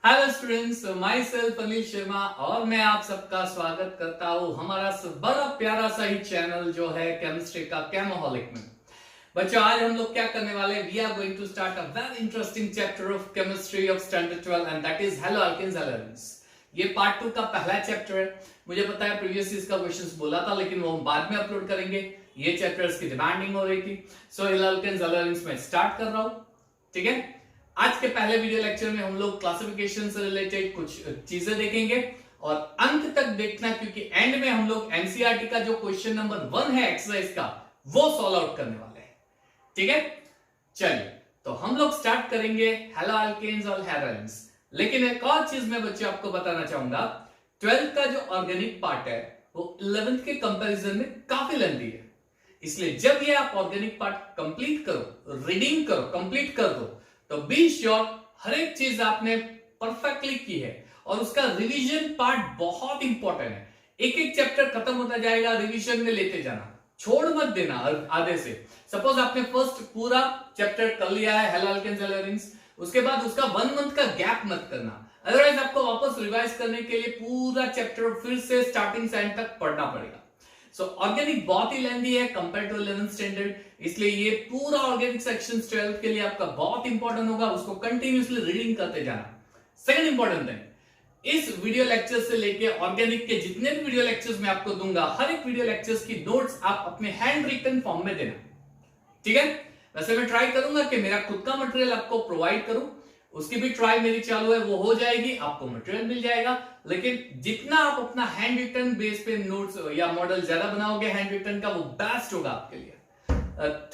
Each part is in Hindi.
Hello students, my self Anil Sharma और मैं आप सबका स्वागत करता हूं हमारा बड़ा प्यारा सा ही चैनल जो है केमिस्ट्री का केमोहॉलिक में। बच्चों, आज हम लोग क्या करने वाले, we are going to start a very interesting chapter of chemistry of standard 12 and that is haloalkanes alkanes. ये पार्ट 2 का पहला चैप्टर है। मुझे पता है प्रीवियस इसका क्वेश्चंस बोला था, लेकिन वो हम बाद में अपलोड करेंगे। ये चैप्टर्स की डिमांडिंग हो रही थी, सो हेलो अल्केन्स एल्केन्स में स्टार्ट कर रहा हूं। ठीक है, आज के पहले वीडियो लेक्चर में हम लोग क्लासिफिकेशन से रिलेटेड कुछ चीजें देखेंगे और अंत तक देखना, क्योंकि एंड में हम लोग एनसीईआरटी का जो क्वेश्चन नंबर 1 है एक्सरसाइज का, वो सॉल्व आउट करने वाले हैं। ठीक है, चलिए तो हम लोग स्टार्ट करेंगे हेलो अल्केन्स और हेलोइन्स। लेकिन एक और चीज मैं बच्चे आपको बताना चाहूंगा, 12th का जो ऑर्गेनिक पार्ट है वो 11th के कंपैरिजन में काफी लेंथी है। इसलिए जब ये आप ऑर्गेनिक पार्ट कंप्लीट करो, रीडिंग करो, कंप्लीट कर दो, तो बी श्योर हर एक चीज आपने परफेक्टली की है। और उसका रिवीजन पार्ट बहुत इंपॉर्टेंट है। एक एक चैप्टर खत्म होता जाएगा, रिवीजन में लेते जाना, छोड़ मत देना आधे से। सपोज आपने फर्स्ट पूरा चैप्टर कर लिया है हेलो अल्केन्स एल्केन्स, उसके बाद उसका 1 मंथ का गैप मत करना, अदरवाइज आपको वापस रिवाइज करने के लिए पूरा चैप्टर फिर से स्टार्टिंग से एंड तक पढ़ना पड़ेगा। सो ऑर्गेनिक बहुत ही लेंथी है कंपेयर टू 11th स्टैंडर्ड, इसलिए ये पूरा ऑर्गेनिक सेक्शन 12th के लिए आपका बहुत इंपॉर्टेंट होगा, उसको कंटिन्यूअसली रीडिंग करते जाना। सेकंड इंपॉर्टेंट थिंग, इस वीडियो लेक्चर से लेके ऑर्गेनिक के जितने भी वीडियो लेक्चर्स मैं आपको दूंगा, हर एक वीडियो लेक्चर्स की नोट्स आप अपने हैंड रिटन फॉर्म में देना। ठीक है, वैसे मैं ट्राई करूंगा कि मेरा खुद का मटेरियल आपको प्रोवाइड करूं, उसकी भी ट्राई मेरी चालू है, वो हो जाएगी, आपको मटेरियल मिल जाएगा। लेकिन जितना आप अपना हैंड रिटन बेस पे नोट्स या मॉडल ज्यादा बनाओगे हैंड रिटन का, वो बेस्ट होगा आपके लिए।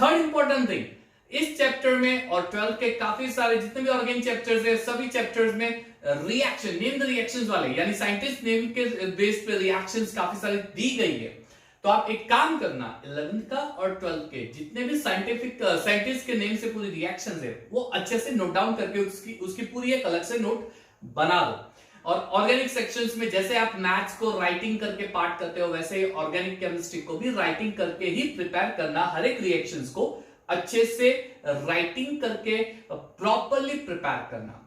थर्ड इंपॉर्टेंट थिंग, इस चैप्टर में और 12th के काफी सारे जितने भी ऑर्गेनिक चैप्टर्स है, सभी चैप्टर्स में रिएक्शन, नेम द रिएक्शंस वाले, यानी साइंटिस्ट नेम के बेस पे रिएक्शंस काफी सारी दी गई है। तो आप एक काम करना, 11th का और 12th के जितने भी साइंटिस्ट के नेम से पूरी रिएक्शंस है, वो अच्छे से नोट डाउन करके उसकी पूरी एक अलग से नोट बना दो। और ऑर्गेनिक सेक्शंस में जैसे आप मैथ्स को राइटिंग करके पार्ट करते हो, वैसे ही ऑर्गेनिक केमिस्ट्री को भी राइटिंग करके ही प्रिपेयर करना। हर एक रिएक्शंस को अच्छे से राइटिंग करके प्रॉपरली प्रिपेयर करना,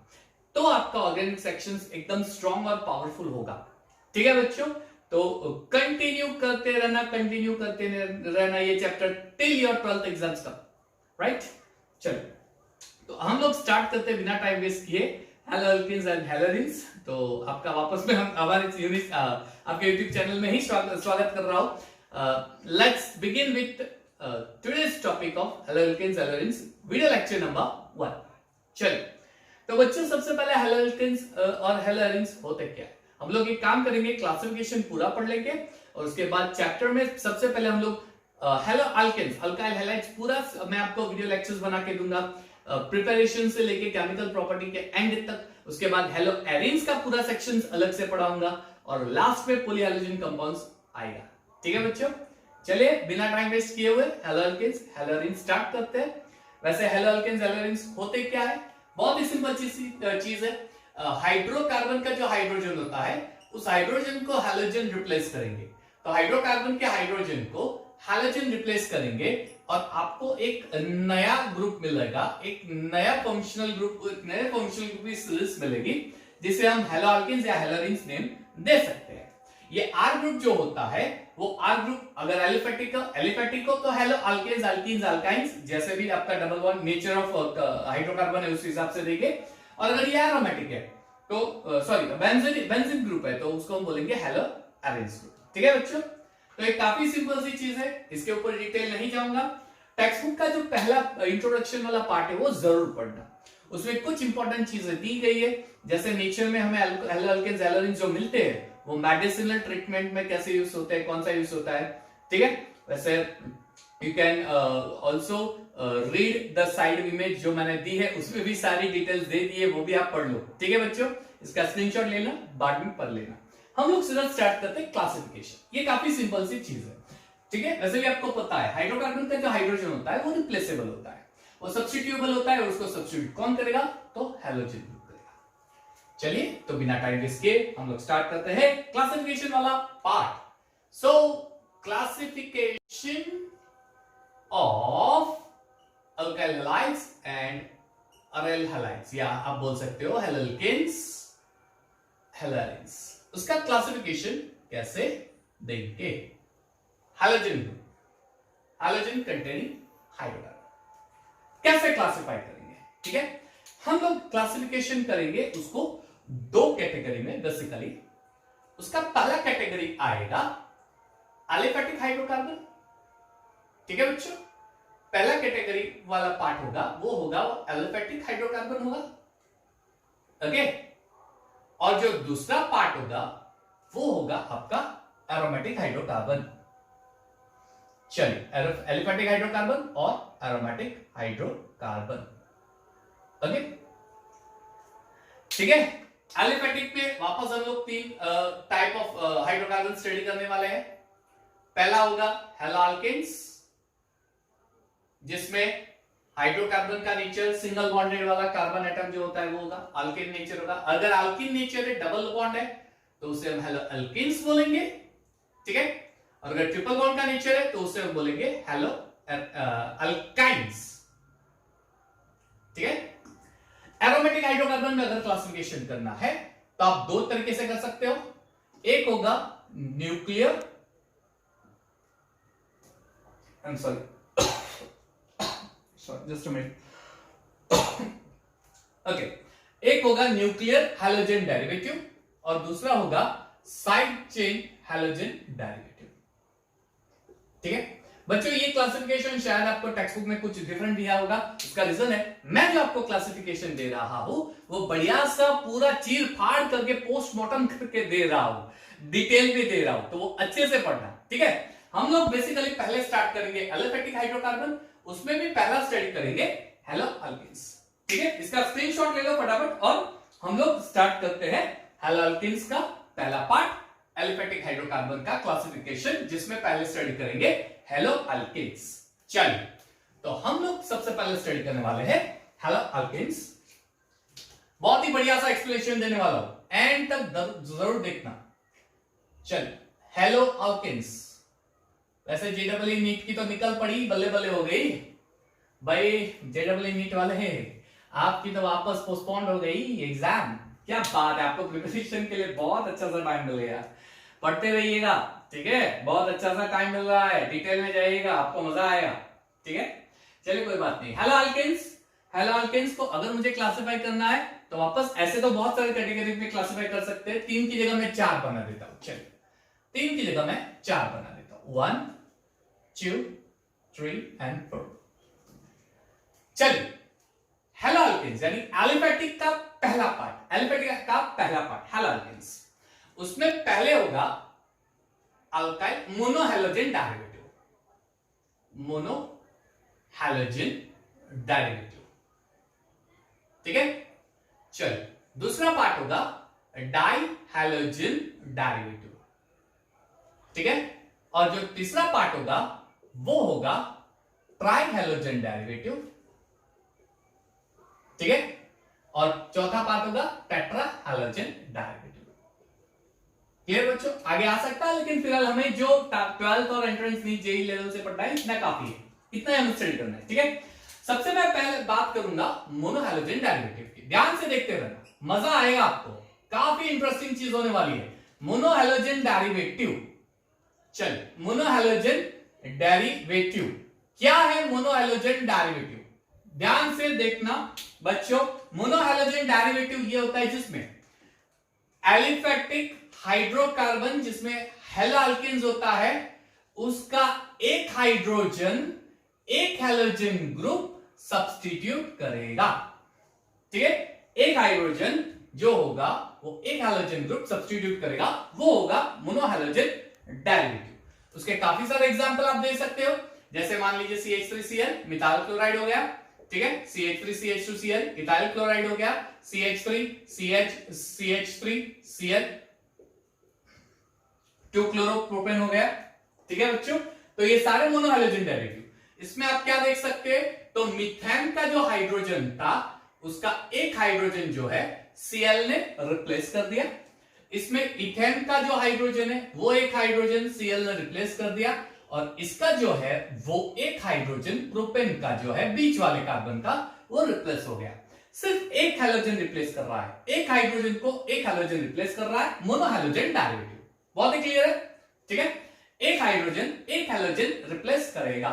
तो आपका ऑर्गेनिक सेक्शंस एकदम स्ट्रॉन्ग और पावरफुल होगा। ठीक है बच्चों, तो कंटिन्यू करते रहना ये chapter till your 12th exams का, राइट। चलो तो हम लोग स्टार्ट करते हैं बिना टाइम वेस्ट किए हेलो अल्केन्स एंड हेलोइन्स। तो आपका वापस में हम हमारे आपके यूट्यूब चैनल में ही स्वागत कर रहा हूं। Let's begin with today's topic of haloalkanes haloarenes, video lecture number 1। चलिए तो बच्चों, सबसे पहले हेलो अल्केन्स और हेलोइन्स होते क्या है, हम लोग एक काम करेंगे, क्लासिफिकेशन पूरा पढ़ लेंगे और उसके बाद चैप्टर में सबसे पहले हम लोग हेलो अल्केन्स, अल्काइल हैलाइड्स पूरा मैं आपको वीडियो लेक्चर्स बना के दूंगा, प्रिपरेशन से लेके केमिकल प्रॉपर्टी के एंड तक। उसके बाद हेलो एरीन्स का पूरा सेक्शन अलग से पढ़ाऊंगा और लास्ट में पॉलीहैलोजन कंपाउंड्स आएगा। ठीक है बच्चों, चलिए बिना टाइम वेस्ट किए हुए haloalkanes haloarenes start करते हैं। वैसे हेलो अल्केन्स हेलो एरीन्स होते क्या है, बहुत ही सिंपल चीज है। हाइड्रोकार्बन का जो हाइड्रोजन होता है, उस हाइड्रोजन को हैलोजन रिप्लेस करेंगे। तो हाइड्रोकार्बन के हाइड्रोजन को हैलोजन रिप्लेस करेंगे और आपको एक नया ग्रुप मिलेगा, एक नया फंक्शनल ग्रुप, एक नए फंक्शनल ग्रुप की सीरीज मिलेगी, जिसे हम हेलो अल्केन्स या हेलोइन्स नेम दे सकते हैं। ये आर ग्रुप जो होता है, वो आर ग्रुप अगर एलिफेटिक हो तो हेलो अल्केन्स अल्कीन्स अल्काइन्स, जैसे भी आपका double bond nature of hydrocarbon है उस हिसाब से देंगे। और अगर ये एरोमेटिक है तो बेंजीन ग्रुप है तो उसको हम बोलेंगे हेलो एरीन्स ग्रुप। ठीक है बच्चों, तो एक काफी सिंपल सी चीज है, इसके ऊपर डिटेल नहीं जाऊंगा। टेक्स्ट बुक का जो पहला इंट्रोडक्शन वाला पार्ट है वो जरूर पढ़ना, उसमें कुछ इंपॉर्टेंट चीजें दी गई है। जैसे नेचर में हमें हेलो अल्केन्स हेलोइन्स जो मिलते हैं, वो मेडिसिनल ट्रीटमेंट में कैसे यूज होते हैं, कौन सा यूज होता है। ठीक है, वैसे you can also read the side image जो मैंने दी है, उसमें भी सारी डिटेल्स दे दी है, वो भी आप पढ़ लो। ठीक है बच्चों, इसका स्क्रीनशॉट लेना, बाद में पढ़ लेना। हम लोग सीधा स्टार्ट करते हैं क्लासिफिकेशन, ये काफी सिंपल सी चीज है। ठीक है, वैसे भी आपको पता है हाइड्रोकार्बन का जो हाइड्रोजन होता है वो रिप्लेसेबल होता है, वो सब्स्टिट्यूएबल होता है, और उसको सब्स्टिट्यूट कौन करेगा, तो हैलोजन ग्रुप करेगा। चलिए तो बिना टाइम वेस्ट किए हम लोग स्टार्ट करते हैं क्लासिफिकेशन वाला part. So classification of alkyl halides and aryl halides, या आप बोल सकते हो हेलो अल्केन्स हैलोजेंस। उसका क्लासिफिकेशन कैसे देंगे? Halogen group, halogen containing hydrocarbon कैसे क्लासिफाई करेंगे? ठीक है, हम लोग क्लासिफिकेशन करेंगे उसको दो कैटेगरी में बेसिकली। उसका पहला कैटेगरी आएगा एलिफेटिक हाइड्रोकार्बन। ठीक है बच्चों, पहला कैटेगरी वाला पार्ट होगा वो एलिफेटिक हाइड्रोकार्बन होगा। ओके, और जो दूसरा पार्ट होगा वो होगा आपका एरोमेटिक हाइड्रोकार्बन। चलिए, एलिफेटिक हाइड्रोकार्बन और एरोमेटिक हाइड्रोकार्बन। ओके, ठीक है। एलिफेटिक में वापस हम लोग तीन टाइप ऑफ हाइड्रोकार्बन स्टडी करने वाले हैं। पहला होगा हैलोअल्केन्स, जिसमें हाइड्रोकार्बन का नेचर सिंगल बॉन्डेड वाला कार्बन एटम जो होता है वो होगा अल्केन नेचर होगा। अगर अल्कीन नेचर है, डबल बॉन्ड है, तो उसे हम हैलोअल्केन्स बोलेंगे। ठीक है, और अगर ट्रिपल बॉन्ड का नेचर है तो उसे हम बोलेंगे हैलो अल्काइन्स। ठीक है, एरोमेटिक हाइड्रोकार्बन में अगर क्लासिफिकेशन करना है तो आप दो तरीके से कर सकते हो। एक होगा nuclear, just a minute. Okay, एक होगा न्यूक्लियर हैलोजन डेरिवेटिव और दूसरा होगा साइड चेन हैलोजन डेरिवेटिव। ठीक है बच्चों, ये क्लासिफिकेशन शायद आपको टेक्स्ट बुक में कुछ डिफरेंट दिया होगा। इसका रीजन है मैं जो आपको क्लासिफिकेशन दे रहा हूं वो बढ़िया सा पूरा चीर फाड़ करके पोस्टमार्टम करके दे रहा हूं, डिटेल में दे रहा हूं, तो वो अच्छे से पढ़ना। ठीक है, हम लोग बेसिकली पहले स्टार्ट करेंगे एलिफेटिक हाइड्रोकार्बन, उसमें भी पहला स्टडी करेंगे हैलोअल्केन्स। ठीक है, इसका स्क्रीनशॉट ले लो फटाफट और हम लोग स्टार्ट करते हैं हैलोअल्केन्स का पहला पार्ट, एलिफेटिक हाइड्रोकार्बन का क्लासिफिकेशन, जिसमें पहले स्टडी करेंगे हैलोअल्केन्स। चलिए, तो हम लोग सबसे पहले स्टडी करने वाले हैं हैलोअल्केन्स। बहुत ही बढ़िया सा एक्सप्लेनेशन देने वाला हूं, एंड तक जरूर देखना। चलिए, हैलोअल्केन्स, वैसे जेडब्ल्यू नीट की तो निकल पड़ी, बल्ले बल्ले हो गई भाई। जेडब्ल्यू नीट वाले हैं, आपकी तो वापस पोस्टपोन्ड हो गई एग्जाम। क्या बात है, आपको प्रिपरेशन के लिए बहुत अच्छा सा टाइम मिलेगा, पढ़ते रहिएगा। ठीक है, बहुत अच्छा सा टाइम मिल रहा है, डिटेल में जाइएगा, आपको मजा आएगा। ठीक है, चलिए कोई बात नहीं। हैलोअल्केन्स, हैलोअल्केन्स को अगर मुझे क्लासिफाई करना है तो वापस ऐसे तो बहुत सारे कैटेगरी में क्लासिफाई कर सकते हैं, तीन की जगह मैं चार बना देता हूं। चलिए, तीन की जगह मैं चार बना देता हूं, 1 2 3 and 4। चलिए, हैलोअल्केन्स यानी एलिफेटिक का पहला पार्ट, एलिफेटिक का पहला पार्ट हैलोअल्केन्स, उसमें पहले होगा अल्काइल मोनोहैलोजन डेरिवेटिव, मोनोहैलोजन डेरिवेटिव। ठीक है, चलिए, दूसरा पार्ट होगा डाइहैलोजन डेरिवेटिव। ठीक है, और जो तीसरा पार्ट होगा वो होगा ट्राइहैलोजन डेरिवेटिव। ठीक है, और चौथा पार्ट होगा टेट्राहैलोजन डेरिवेटिव। क्लियर बच्चों, आगे आ सकता है, लेकिन फिलहाल हमें जो 12th और एंट्रेंस नीट जेईई लेवल से पढ़ना है इतना काफी है, इतना हमें स्टडी करना है। ठीक है, सबसे मैं पहले बात करूंगा मोनोहैलोजन डेरिवेटिव की, ध्यान से देखते रहना, मजा आएगा आपको, काफी इंटरेस्टिंग चीज होने वाली है। मोनोहैलोजन डेरिवेटिव, चलिए, मोनोहैलोजन डेरिवेटिव क्या है? मोनोहैलोजन डेरिवेटिव ध्यान से देखना बच्चों, मोनोहैलोजन डेरिवेटिव ये होता है जिसमें एलिफेटिक हाइड्रोकार्बन, जिसमें हैलोअल्केन्स होता है, उसका एक हाइड्रोजन एक हैलोजन ग्रुप सब्स्टिट्यूट करेगा। ठीक है, एक हाइड्रोजन जो होगा वो एक हैलोजन ग्रुप सब्स्टिट्यूट करेगा, वो होगा मोनोहैलोजन डेरिवेटिव। उसके काफी सारे एग्जांपल आप दे सकते हो, जैसे मान लीजिए CH3Cl मिथाइल क्लोराइड हो गया। ठीक है, CH3CH2Cl इथाइल क्लोराइड हो गया, CH3CH3Cl 2 क्लोरोप्रोपेन हो गया। ठीक है बच्चों, तो ये सारे मोनोहैलोजन डेरिवेटिव। इसमें आप क्या देख सकते हैं, तो मीथेन का जो हाइड्रोजन था उसका एक हाइड्रोजन जो है Cl ने रिप्लेस कर दिया। इसमें इथेन का जो हाइड्रोजन है वो एक हाइड्रोजन Cl ने रिप्लेस कर दिया, और इसका जो है वो एक हाइड्रोजन प्रोपेन का जो है बीच वाले कार्बन का वो रिप्लेस हो गया। सिर्फ एक हैलोजन रिप्लेस कर रहा है, एक हाइड्रोजन को एक हैलोजन रिप्लेस कर रहा है, मोनोहैलोजन डेरिवेटिव। बहुत ही क्लियर है, ठीक है। एक हाइड्रोजन एक हैलोजन रिप्लेस करेगा,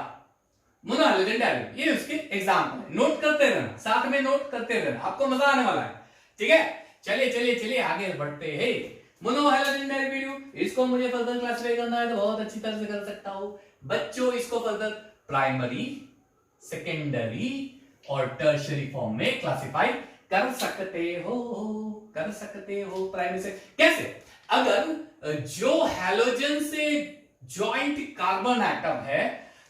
मोनोहैलोजन डेरिवेटिव। ये उसके एग्जाम्पल है, नोट करते रहना, साथ में नोट करते रहना, आपको मजा आने वाला है, ठीक है। चलिए चलिए चलिए आगे बढ़ते हैं। मोनोहैलोजन डेरिवेटिव, इसको मुझे फर्दर क्लासिफाई करना है तो बहुत अच्छी तरह से कर सकता हूं बच्चों। इसको फर्दर प्राइमरी, सेकेंडरी और टर्शियरी फॉर्म में क्लासिफाई कर सकते हो। प्राइमरी से कैसे? अगर जो हैलोजन से जॉइंट कार्बन एटम है,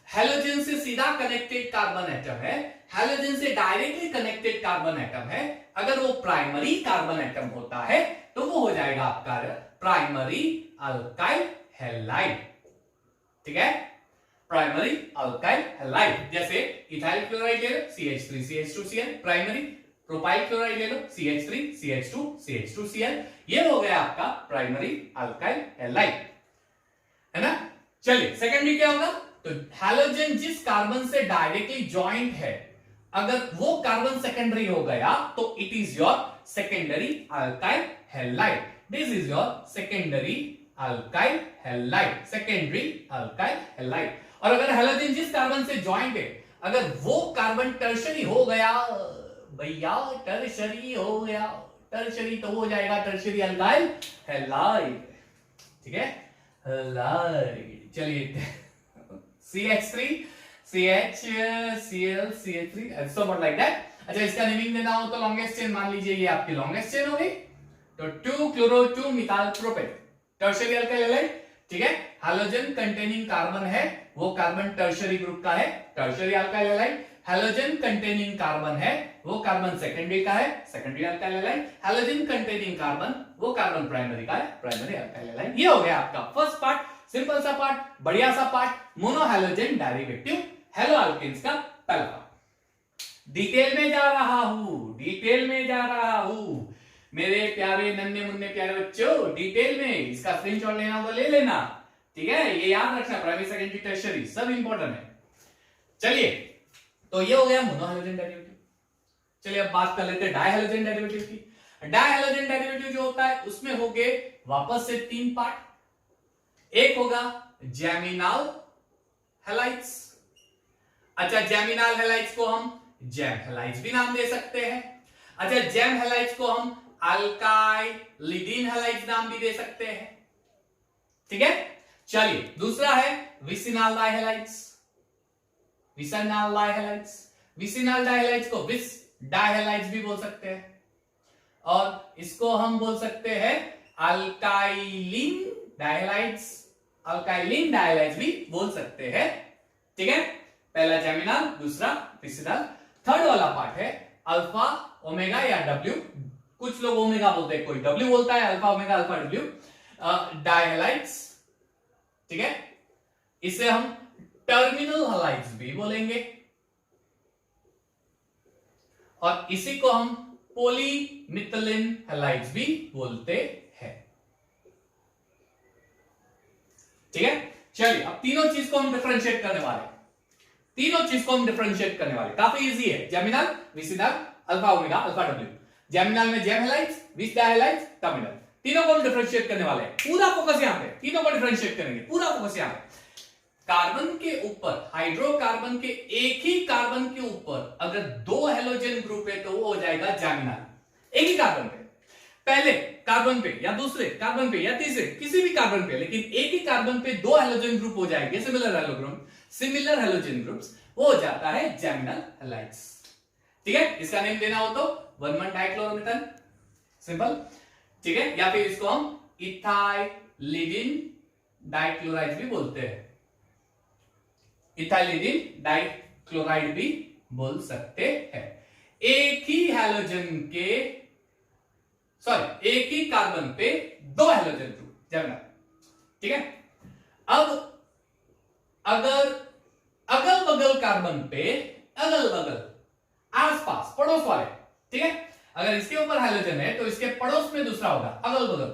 हैलोजन से सीधा कनेक्टेड कार्बन एटम है, हैलोजन से डायरेक्टली कनेक्टेड कार्बन एटम है, अगर वो प्राइमरी कार्बन एटम होता है तो वो हो जाएगा आपका प्राइमरी अल्काइल हैलाइड, ठीक है। प्राइमरी अल्काइल हैलाइड, जैसे इथाइल क्लोराइड ले लो CH3 CH2Cl, primary propyl chloride ले लो CH3 CH2 CH2Cl, ये हो गया आपका प्राइमरी अल्काइल हैलाइड, है ना। चलिए सेकेंडरी क्या होगा? तो हैलोजन जिस कार्बन से डायरेक्टली जॉइंट है, अगर वो कार्बन सेकेंडरी हो गया तो it is your secondary alkyl halide. This is your secondary alkyl halide, secondary alkyl halide. और अगर हैलोजन जिस कार्बन से जॉइंट है, अगर वो कार्बन टर्शरी हो गया भैया, टर्शरी हो गया, टर्शरी तो हो जाएगा टर्शरी अल्काइल हैलाइड, ठीक है, हैलाइड। चलिए CH3 CHCl CH3 so not like that। अच्छा, इसका नेमिंग देना हो तो लॉन्गेस्ट चेन मान लीजिए ये आपकी लॉन्गेस्ट चेन होगी, तो 2-chloro-2-methyl propane, tertiary alkyl halide, ठीक है। हैलोजन कंटेनिंग कार्बन है, वो कार्बन टर्शियरी ग्रुप का है, tertiary alkyl halide. Halogen containing carbon है, वो कार्बन सेकेंडरी का है, secondary alkyl halide. Halogen containing carbon, वो कार्बन प्राइमरी का है, प्राइमरी अल्काइल हैलाइड। ये हो गया आपका फर्स्ट पार्ट, सिंपल सा पार्ट, बढ़िया सा पार्ट, मोनोहैलोजन डेरिवेटिव हेलो अल्केन्स का पहला पार्ट। डिटेल में जा रहा हूं मेरे प्यारे नन्हे मुन्ने प्यारे बच्चों, डिटेल में। इसका स्क्रीनशॉट लेना हो तो ले लेना, ठीक है। ये याद रखना, प्राइमरी सेकेंडरी टर्शियरी सब इंपॉर्टेंट है। चलिए, तो ये हो गया मोनोहैलोजन डेरिवेटिव। चलिए अब बात कर लेते हैं डायहैलोजन डेरिवेटिव की। डायहैलोजन डेरिवेटिव जो होता है उसमें हो गए वापस से 3 पार्ट। एक होगा जैमिनल हैलाइड्स। अच्छा, जैमिनल हैलाइड्स को हम जैम हैलाइड्स भी नाम दे सकते हैं। अच्छा, जैम हैलाइड्स को हम अल्काइलिडीन हैलाइड्स नाम भी दे सकते हैं, ठीक है। चलिए, दूसरा है विसिनल डायहैलाइड्स। विसिनल डायहैलाइड्स, विसिनल डायहैलाइड्स को विस डायहैलाइड्स भी बोल सकते हैं, और इसको हम बोल सकते हैं अल्काइलिन डायहैलाइड्स, अल्काइलिन डायहैलाइड्स भी बोल सकते हैं, ठीक है। पहला जैमिनल, दूसरा विसिनल। थर्ड वाला पार्ट है अल्फा ओमेगा या डब्ल्यू, कुछ लोग ओमेगा बोलते हैं, कोई डब्ल्यू बोलता है, अल्फा ओमेगा अल्फा डब्ल्यू डायहैलाइड्स, ठीक है। इसे हम टर्मिनल हैलाइड्स भी बोलेंगे, और इसी को हम पॉलीमिथिलीन हैलाइड्स भी बोलते हैं, ठीक है। चलिए, अब तीनों चीज को हम डिफरेंशिएट करने वाले, काफी इजी है। Geminal, vicinal, alpha omega alpha W. Geminal में जैम हैलाइड्स, विस डायहैलाइड्स, टर्मिनल, तीनों को हम डिफरेंशिएट करने वाले हैं। पूरा फोकस यहां पे, तीनों को डिफरेंशिएट करेंगे, पूरा फोकस यहां पे। कार्बन के ऊपर, हाइड्रोकार्बन के एक ही कार्बन के ऊपर अगर 2 हैलोजन ग्रुप है तो वो हो जाएगा जैमिनल। एक ही कार्बन पे, पहले कार्बन पे या दूसरे कार्बन पे या तीसरे किसी भी कार्बन पे, लेकिन एक ही कार्बन पे 2 हैलोजन ग्रुप हो जाएंगे, सिमिलर हैलोजन ग्रुप्स, वो हो जाता है जैमिनल हैलाइड्स, ठीक है। इसका नेम देना हो तो 1,1 डाइक्लोरोमेथान, सिंपल, ठीक है। या फिर इसको हम इथाइलिडीन डाइक्लोराइड भी बोलते हैं, इथाइलिडीन डाइक्लोराइड भी बोल सकते हैं। एक ही हैलोजन के, सॉरी, एक ही कार्बन पे 2 हैलोजन ग्रुप, जैमिनल, ठीक है। अब अगर अगल बगल कार्बन पे, अगल बगल, आसपास, पड़ोस वाले, ठीक है, अगर इसके ऊपर हैलोजन है तो इसके पड़ोस में दूसरा होगा, अगल बगल,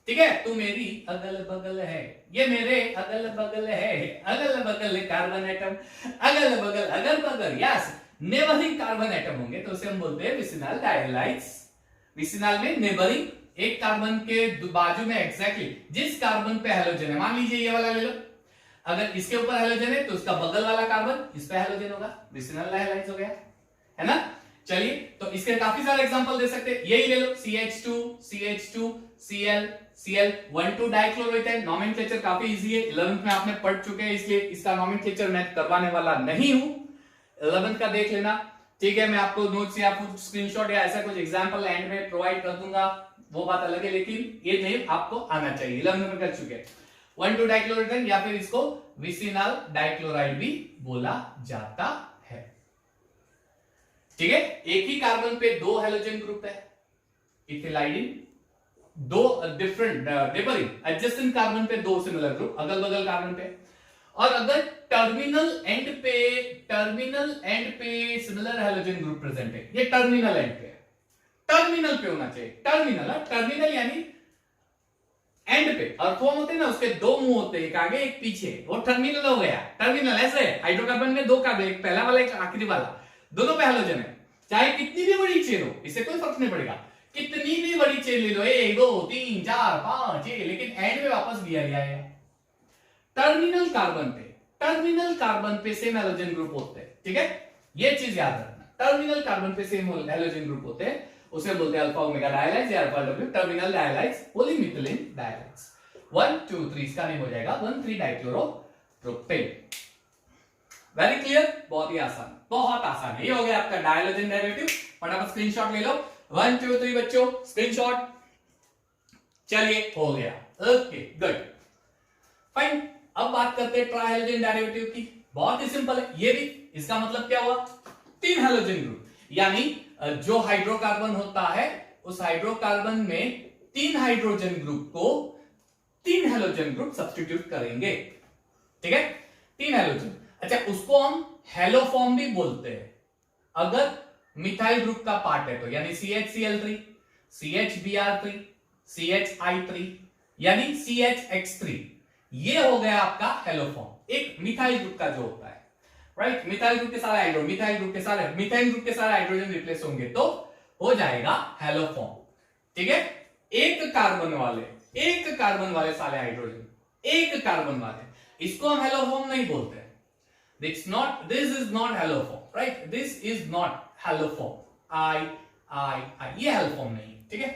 ठीक है। तू मेरी अगल बगल है, ये मेरे अगल बगल है, अगल बगल कार्बन एटम, अगल बगल, यस, नेबरिंग कार्बन एटम होंगे तो उसे हम बोलते हैं विसिनल डायलाइड्स। विसिनल में नेबरिंग, एक कार्बन के बाजू में एग्जैक्टली जिस कार्बन पे हैलोजन है, मान लीजिए ये वाला ले लो, अगर इसके ऊपर हैलोजन है तो उसका बगल वाला कार्बन इस पे हैलोजन होगा, विसिनल डायलाइड्स हो गया, है ना। चलिए तो इसके काफी सारे एग्जांपल दे सकते हैं, यही ले लो CH2 CH2 Cl Cl 1,2 dichloroethane. Nomenclature काफी इजी है, 11th में आपने पढ़ चुके हैं, इसलिए इसका नोमेनक्लेचर मैं करवाने वाला नहीं हूं, 11th का देख लेना, ठीक है। मैं आपको नोट्स या कुछ स्क्रीनशॉट या ऐसा कुछ एग्जांपल एंड में प्रोवाइड कर दूंगा, वो बात अलग है, लेकिन ये नेम आपको आना चाहिए, 11th में कर चुके हैं। 1,2 डाइक्लोरोइथेन या फिर इसको विसिनल डाइक्लोराइड भी बोला जाता है, ठीक है। एक ही कार्बन पे दो हैलोजन ग्रुप है, इथिलाइडिन, दो डिफरेंट नेबरिंग एडजेसेंट कार्बन पे दो सिमिलर ग्रुप अगल बगल कार्बन पे, और अगर टर्मिनल एंड पे सिमिलर हैलोजन ग्रुप प्रेजेंट है, ये टर्मिनल एंड पे है, टर्मिनल पे होना चाहिए, टर्मिनल यानी एंड पे, और फॉर्म होते हैं ना उसके दो मुंह होते हैं, एक आगे एक पीछे, वो टर्मिनल हो गया। टर्मिनल ऐसे हाइड्रोकार्बन में दो कार्बन, एक पहला वाला एक आखिरी वाला, दोनों पे हैलोजन है, चाहे कितनी भी बड़ी चेन हो, इससे कोई फर्क नहीं पड़ेगा, कितनी भी बड़ी चेन ले लो, 1 2 3 4 5 6, लेकिन एंड में वापस भी आ है। टर्मिनल कार्बन पे सेम हैलोजन ग्रुप होते हैं, ठीक है, ये चीज याद रखना, टर्मिनल कार्बन पे सेम हैलोजन ग्रुप होते हैं, उसे बोलते हैं अल्फा ओमेगा डायलाइड्स या अल्फा डब्ल्यू, टर्मिनल डायलाइड्स, पॉलीमिथिलीन डायलाइड्स। 1 2 3 इसका नेम हो जाएगा 1,3 डाइक्लोरोप्रोपेन। वेरी क्लियर, बहुत ही आसान, बहुत आसान है, ये हो गया आपका डायलोजन डेरिवेटिव। फटाफट स्क्रीनशॉट ले लो, 1 2 3 बच्चों स्क्रीनशॉट, चलिए हो गया, ओके गुड फाइन। अब बात करते हैं ट्राइहैलोजन डेरिवेटिव की, बहुत ही सिंपल है ये भी। इसका मतलब क्या हुआ, 3 हैलोजन ग्रुप, यानी जो हाइड्रोकार्बन होता है उस हाइड्रोकार्बन में 3 हाइड्रोजन ग्रुप को 3 हैलोजन ग्रुप सब्स्टिट्यूट करेंगे, ठीक है, 3 हैलोजन। अच्छा, उसको हम हेलोफॉर्म भी बोलते हैं अगर मिथाइल ग्रुप का पार्ट है तो, यानी CHCl3 CHBr3 CHI3 यानी CHX3, ये हो गया आपका हेलोफॉर्म, एक मिथाइल ग्रुप का जो होता है, राइट। मिथाइल ग्रुप के सारे मिथाइल ग्रुप के सारे हाइड्रोजन रिप्लेस होंगे तो हो जाएगा हेलोफॉर्म, ठीक है। एक कार्बन वाले सारे हाइड्रोजन, एक कार्बन वाले, इसको हम हेलोफॉर्म नहीं बोलते, this is not haloform, right, this is not haloform, I ये हेलोफॉर्म नहीं, ठीक है।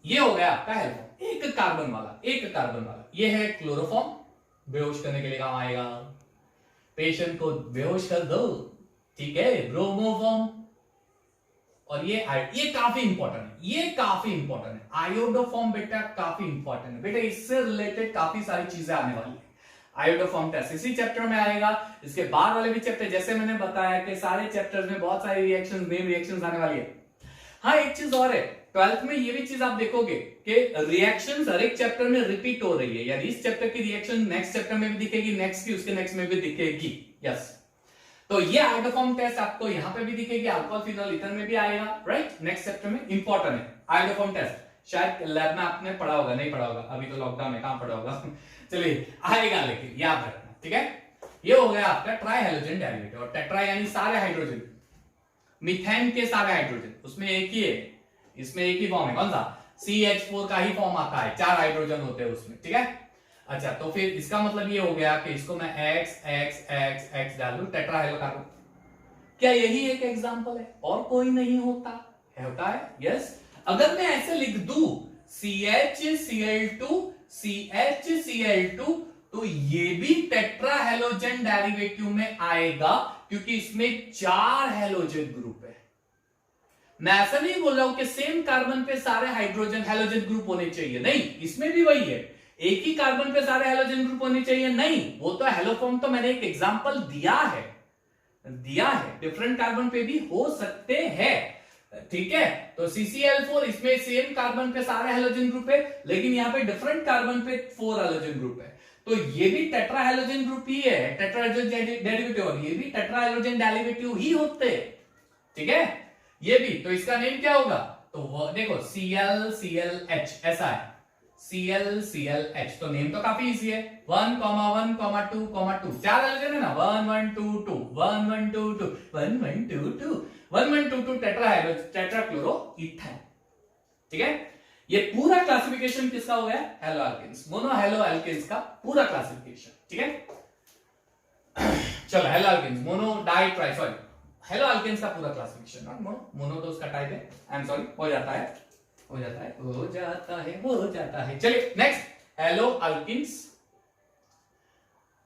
ये हो गया आपका हेलोफॉर्म, एक कार्बन वाला, ये है क्लोरोफॉर्म, बेहोश करने के लिए काम आएगा, पेशेंट को बेहोश कर दो, ठीक है, ब्रोमोफॉर्म, और ये काफी इंपॉर्टेंट है, आयोडोफॉर्म बेटा काफी इंपॉर्टेंट है बेटा, इससे रिलेटेड काफी सारी चीजें आने वाली है। आयोडोफॉर्म टेस्ट इसी चैप्टर में आएगा, इसके बाद वाले भी चैप्टर, जैसे मैंने बताया कि सारे चैप्टर्स में बहुत सारी रिएक्शंस, नेम रिएक्शंस आने वाली है। हाँ, एक चीज और है, 12th में ये भी चीज आप देखोगे कि रिएक्शंस हर एक चैप्टर में रिपीट हो रही है, यानी इस चैप्टर की रिएक्शन नेक्स्ट चैप्टर में भी दिखेगी, नेक्स्ट की उसके नेक्स्ट में भी दिखेगी, यस। तो ये आयोडोफॉर्म टेस्ट आपको यहाँ पे भी दिखेगी, अल्कोहल फिनोल ईथर में भी आएगा, राइट, नेक्स्ट चैप्टर में, इंपॉर्टेंट है आयोडोफॉर्म टेस्ट। शायद लैब में आपने पढ़ा होगा, नहीं पढ़ा होगा, अभी तो लॉकडाउन है, कहां पढ़ा होगा चलिए आएगा, लेकिन याद रखना, ठीक है। ये हो गया आपका ट्राइहैलोजन डेरिवेटिव, और टेट्रा यानी सारे हाइड्रोजन, मीथेन के सारे हाइड्रोजन, उसमें एक ही है, इसमें एक ही फॉर्म है, कौन सा, CH4 का ही फॉर्म आता है, 4 हाइड्रोजन होते हैं उसमें, ठीक है। अच्छा, तो फिर इसका मतलब ये हो गया कि इसको मैं X X X X डाल दूं, टेट्राहेलोकार्बन। क्या यही एक एग्जांपल है, और कोई नहीं होता है, यस। अगर मैं ऐसे लिख दूं CHCl2 CHCl2, तो ये भी टेट्राहेलोजन डेरिवेटिव में आएगा, क्योंकि इसमें 4 हैलोजन ग्रुप है। मैं ऐसा नहीं बोल रहा हूं कि सेम कार्बन पे सारे हाइड्रोजन हैलोजन ग्रुप होने चाहिए, नहीं, इसमें भी वही है, एक ही कार्बन पे सारे हैलोजन ग्रुप होने चाहिए, नहीं, वो तो हेलोफॉर्म तो मैंने एक एग्जांपल दिया है, डिफरेंट कार्बन पे भी हो सकते हैं, ठीक है। तो CCl4 इसमें सेम कार्बन पे सारे हैलोजन ग्रुप है, लेकिन यहाँ पे डिफरेंट कार्बन पे 4 हैलोजन ग्रुप है, तो ये भी टेट्राहेलोजन ग्रुप ही है, टेट्राहेलोजन डेरिवेटिव, और ये भी टेट्राहेलोजन डेरिवेटिव ही होते हैं, ठीक है, ये भी। तो इसका नेम क्या होगा, तो वो देखो ClClH ऐसा है, ClClH। तो नेम तो काफी इजी है, 1, 1, 2, 2, चार हाइड्रोजन है ना, 1, 1, 2, 2, 1, 1, 2, 2, 1, 1, 2, 2, 1, 1, 2, 2 टेट्राक्लोरोइथाइन। ठीक है, ये पूरा क्लासिफिकेशन किसका हो गया? Haloalkanes, mono haloalkanes का पूरा क्लासिफिकेशन। ठीक है, चलो haloalkanes, mono di tri, sorry haloalkanes का पूरा क्लासिफिकेशन, नॉट मोनो, मोनो तो उसका टाइप है, आई एम सॉरी, हो जाता है, हो जाता है, हो जाता है, हो जाता है। चलिए next, haloalkanes.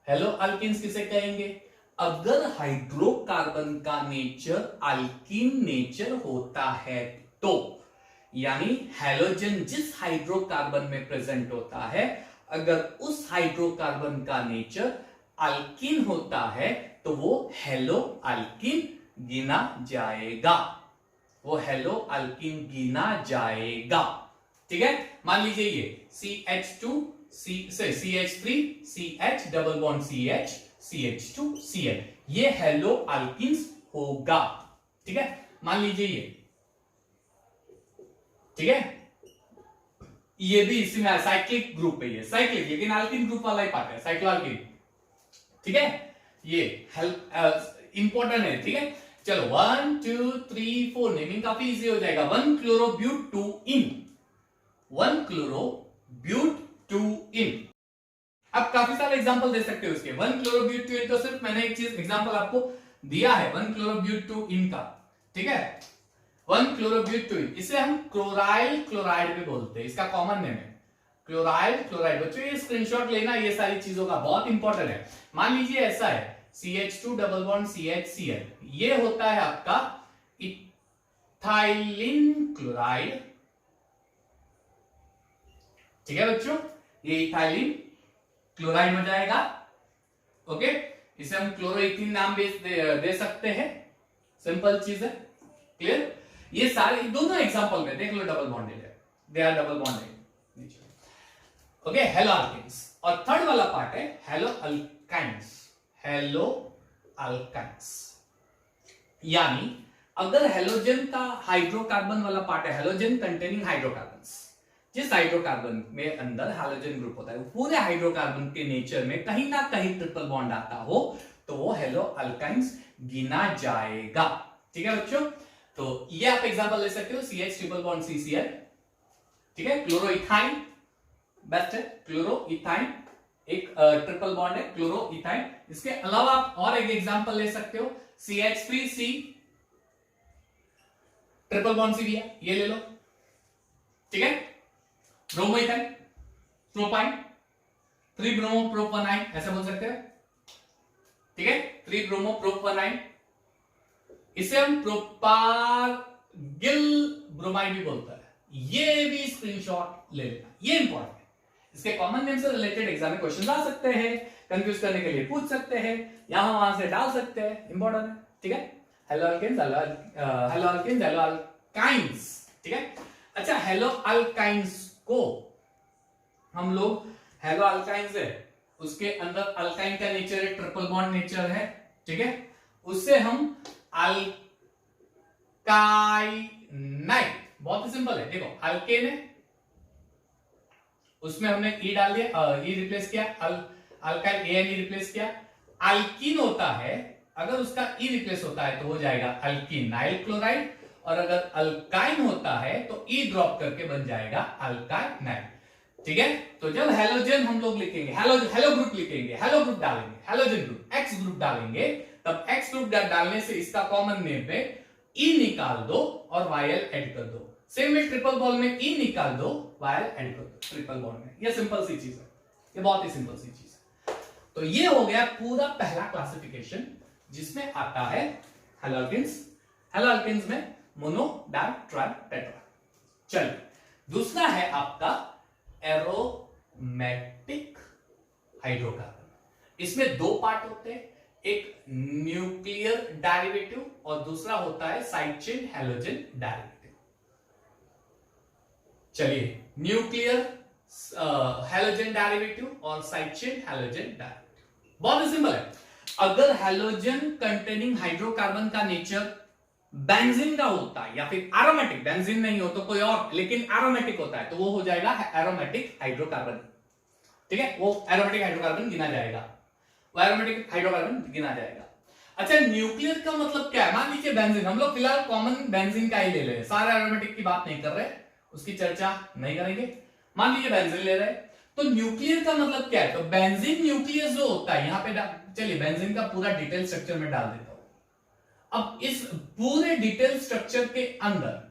Haloalkanes किसे कहेंगे? अगर हाइड्रोकार्बन का नेचर अल्कीन नेचर होता है तो, यानी हैलोजन जिस हाइड्रोकार्बन में प्रेजेंट होता है, अगर उस हाइड्रोकार्बन का नेचर अल्कीन होता है तो वो हेलो अल्कीन गिना जाएगा, वो हेलो अल्कीन गिना जाएगा। ठीक है, मान लीजिए ये CH2 CH3 CH double bond CH CH2 Cl, ये हेलो अल्कीन्स होगा। ठीक है, मान लीजिए ये, ठीक है, ये भी इसी में साइक्लिक ग्रुप है, ये साइक्लिक लेकिन अल्कीन ग्रुप वाला ही पार्ट है, साइक्लोअल्कीन। ठीक है, ये इंपॉर्टेंट है। ठीक है, चलो 1 2 3 4 नेमिंग काफी इजी हो जाएगा। 1 क्लोरोब्यूट 2 इन, 1 क्लोरोब्यूट 2 इन। अब काफी सारे एग्जांपल दे सकते हो इसके। 1 क्लोरोब्यूट 2 इन तो सिर्फ मैंने एक चीज एग्जांपल आपको दिया है 1 क्लोरोब्यूट 2 इन का। ठीक है, 1 क्लोरोब्यूट 2 इन, इसे हम क्लोराइल क्लोराइड भी बोलते हैं, इसका कॉमन नेम है क्लोराइल क्लोराइड। बच्चों ये स्क्रीनशॉट लेना, ये सारी चीजों का बहुत इंपॉर्टेंट है। मान लीजिए ऐसा है CH2 डबल बॉन्ड CHCl, ये होता है आपका इथाइलिन क्लोराइड। ठीक है बच्चों, ये इथाइलिन क्लोराइड हो जाएगा। ओके, इसे हम क्लोरोइथिन नाम दे सकते हैं, सिंपल चीज है, क्लियर। ये सारे दोनों एग्जांपल में देख लो डबल बॉन्डेड है, they are double bonded. Okay, haloalkanes. और थर्ड वाला पार्ट है हेलो अल्काइंस, हेलो अल्काइंस, यानी अगर हेलोजन का हाइड्रोकार्बन वाला पार्ट है, हेलोजन कंटेनिंग हाइड्रोकार्बन्स, जिस हाइड्रोकार्बन में अंदर हाइड्रोजन ग्रुप होता है, पूरे हाइड्रोकार्बन के नेचर में कहीं ना कहीं ट्रिपल बॉन्ड आता हो तो वो हेलो अल्काइंस गिना जाएगा। ठीक है बच्चों, तो ये आप एग्जांपल ले सकते हो CH ट्रिपल बॉन्ड CCl। ठीक है, क्लोरोइथाइन बेस्ट है, क्लोरोइथाइन एक ट्रिपल बॉन्ड है क्लोरोइथाइन। इसके अलावा आप और एक एग्जांपल ले सकते हो CH3C ट्रिपल बॉन्ड C भी है, ये ले लो। ठीक है, ब्रोमोइथाइन प्रोपाइन 3 ब्रोमो प्रोपानाइन ऐसा बोल सकते हैं। ठीक है, 3 ब्रोमो प्रोपानाइन, इसे हम प्रोपागिल ब्रोमाइड भी बोलता है, ये भी स्क्रीनशॉट ले लेना, ये इंपॉर्टेंट है। इसके कॉमन नेम से रिलेटेड एग्जाम में क्वेश्चन आ सकते हैं, कंफ्यूज करने के लिए पूछ सकते हैं, यहां वहां से डाल सकते हैं, इंपॉर्टेंट है। ठीक है, haloalkanes, haloalkanes, haloalkynes. ठीक है, अच्छा हेलो अल्काइंस को हम लोग, हेलो अल्काइंस है, उसके अंदर अल्काइन का नेचर है, ट्रिपल बॉन्ड नेचर है। ठीक है, उससे हम अल्काइनाइट, बहुत ही सिंपल है, देखो अल्केन है, उसमें हमने ई डाल दिया, ई रिप्लेस किया, अल्काइल AN रिप्लेस किया। अल्कीन होता है, अगर उसका ई रिप्लेस होता है तो हो जाएगा अल्कीनाइल क्लोराइड, और अगर अल्काइन होता है तो ई ड्रॉप करके बन जाएगा अल्काइनाइल। ठीक है, तो जब हेलोजन हम लोग लिखेंगे, हेलो ग्रुप लिखेंगे, हेलो ग्रुप डालेंगे, हेलोजन ग्रुप X ग्रुप डालेंगे, तब X ग्रुप डालने से इसका कॉमन नेम पे ई निकाल दो और YL ऐड कर दो। सेम में ट्रिपल बॉन्ड में ई निकाल दो, YL ऐड कर दो ट्रिपल बॉन्ड में। ये सिंपल सी चीज है, ये बहुत ही सिंपल सी चीज है। तो ये हो गया पूरा पहला क्लासिफिकेशन, जिसमें आता है हेलो अल्केन्स। हेलो अल्केन्स में मोनो डाई ट्राई टेट्रा। चलिए, दूसरा है आपका एरोमेटिक हाइड्रोकार्बन। इसमें दो पार्ट होते हैं, एक न्यूक्लियर डेरिवेटिव और दूसरा होता है साइड चेन हैलोजन डेरिवेटिव। चलिए, न्यूक्लियर हैलोजन डेरिवेटिव और साइड चेन हैलोजन डेरिवेटिव बहुत ही सिंपल है। अगर हैलोजन कंटेनिंग हाइड्रोकार्बन का नेचर बेंजीन का होता है, या फिर एरोमेटिक, बेंजीन नहीं हो तो कोई और, लेकिन एरोमेटिक होता है, तो वो हो जाएगा एरोमेटिक हाइड्रोकार्बन। ठीक है, वो एरोमेटिक हाइड्रोकार्बन गिना जाएगा, वो एरोमेटिक हाइड्रोकार्बन गिना जाएगा। अच्छा, न्यूक्लियर का मतलब क्या है? मान लीजिए बेंजीन, हम लोग फिलहाल कॉमन बेंजीन का ही ले रहे हैं, सारे एरोमेटिक की बात नहीं कर रहे, उसकी चर्चा नहीं करेंगे। मान लीजिए बेंजीन ले रहे हैं, तो न्यूक्लियर का मतलब क्या है? तो बेंजीन न्यूक्लियस जो होता है, यहां पे चलिए बेंजीन का पूरा डिटेल स्ट्रक्चर में डाल देता हूं। अब इस पूरे डिटेल स्ट्रक्चर के अंदर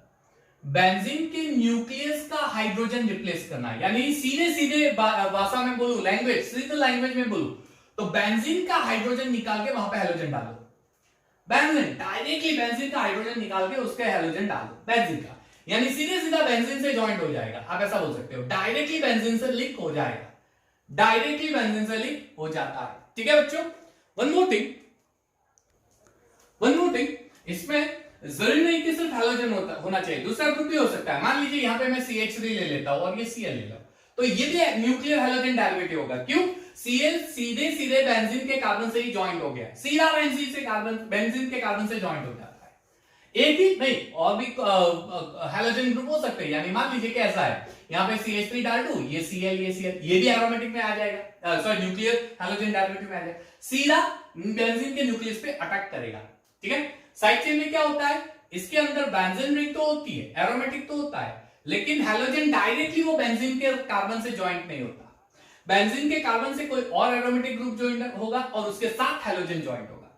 बेंजीन के न्यूक्लियस का हाइड्रोजन रिप्लेस करना है, यानी सीधे सीधे भाषा में बोलूं, लैंग्वेज, सिंपल लैंग्वेज में बोलूं, तो बेंजीन का हाइड्रोजन निकाल के वहां पे हैलोजन डालो। बेंजीन डायरेक्टली, बेंजीन का हाइड्रोजन निकाल के उसके हैलोजन डाल दो बेंजीन का, यानी सीधे सीधा बेंजीन से ज्वाइंट हो जाएगा। आप ऐसा बोल सकते हो, डायरेक्टली बेंजीन से लिंक हो जाएगा, डायरेक्टली बेंजीन से लिंक हो जाता है। ठीक है बच्चों, वन मोर थिंग, इसमें जरूरी नहीं कि सिर्फ हैलोजन होना चाहिए, दूसरा ग्रुप भी हो सकता है। मान लीजिए यहां पे मैं CH3 ले लेता हूं और ये Cl ले लो, तो ये भी न्यूक्लियर हैलोजन डेरिवेटिव होगा। क्यों? Cl सीधे सीधे बेंजीन के कार्बन से ही ज्वाइंट हो गया, सीधा बेंजीन से कार्बन, बेंजीन के कार्बन से ज्वाइंट हो जाता है। एक ही नहीं, और भी हैलोजन ग्रुप हो सकते हैं, यानी मान लीजिए कि ऐसा है, यहाँ पे CH3 डाल दूं, ये Cl, ये Cl, ये भी एरोमेटिक में आ जाएगा, सॉरी न्यूक्लियर हैलोजन डेरिवेटिव में आ जाएगा, सीधा बेंजीन के न्यूक्लियस पे अटैक करेगा। ठीक है, साइड चेन में क्या होता है? इसके अंदर बेंजीन रिंग तो होती है, एरोमेटिक तो होता है, लेकिन हैलोजन डायरेक्टली वो बेंजीन के कार्बन से ज्वाइंट नहीं होता, बेंजीन के कार्बन से कोई और एरोमेटिक ग्रुप ज्वाइंट होगा और उसके साथ हैलोजन ज्वाइंट होगा।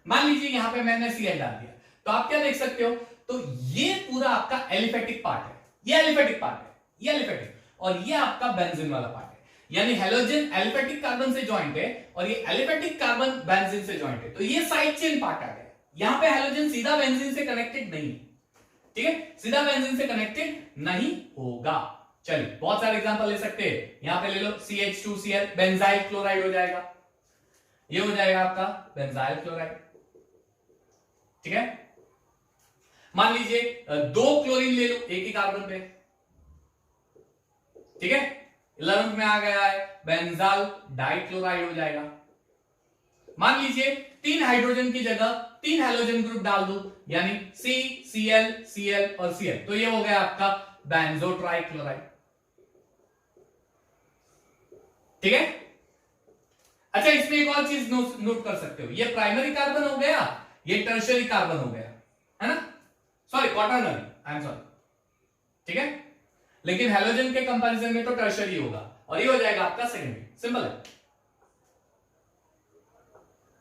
मान लीजिए यहां पे मैंने Cl डाल दिया, तो आप क्या देख सकते हो? तो ये पूरा आपका एलिफेटिक पार्ट है, ये एलिफेटिक पार्ट है, ये एलिफेटिक, और ये आपका बेंजीन वाला पार्ट है, यानी हैलोजन एलिफेटिक कार्बन से ज्वाइंट है और ये एलिफेटिक कार्बन बेंजीन से ज्वाइंट है, तो ये साइड चेन पार्ट आ गया। यहां पे हैलोजन सीधा बेंजीन से कनेक्टेड नहीं है। ठीक है, सीधा बेंजीन से कनेक्टेड नहीं होगा। चलिए बहुत सारे एग्जांपल ले सकते हैं, यहां पे ले लो CH2Cl, बेंजाइल क्लोराइड हो जाएगा, ये हो जाएगा आपका बेंजाइल क्लोराइड। ठीक है, मान लीजिए 2 क्लोरीन ले लो एक ही कार्बन पे, ठीक है, 11th में आ गया है, बेंजाल डाइक्लोराइड हो जाएगा। मान लीजिए 3 हाइड्रोजन की जगह 3 हैलोजन ग्रुप डाल दो, यानी CCl, Cl और Cl, तो ये हो गया आपका बेंजो ट्राइक्लोराइड। ठीक है, अच्छा इसमें एक और चीज नोट कर सकते हो, ये प्राइमरी कार्बन हो गया, ये टर्शियरी कार्बन हो गया, है ना, sorry quaternary, I am sorry. ठीक है, लेकिन हैलोजन के कंपैरिजन में तो टर्शियरी होगा, और ये हो जाएगा आपका सेकेंडरी। सिंपल है,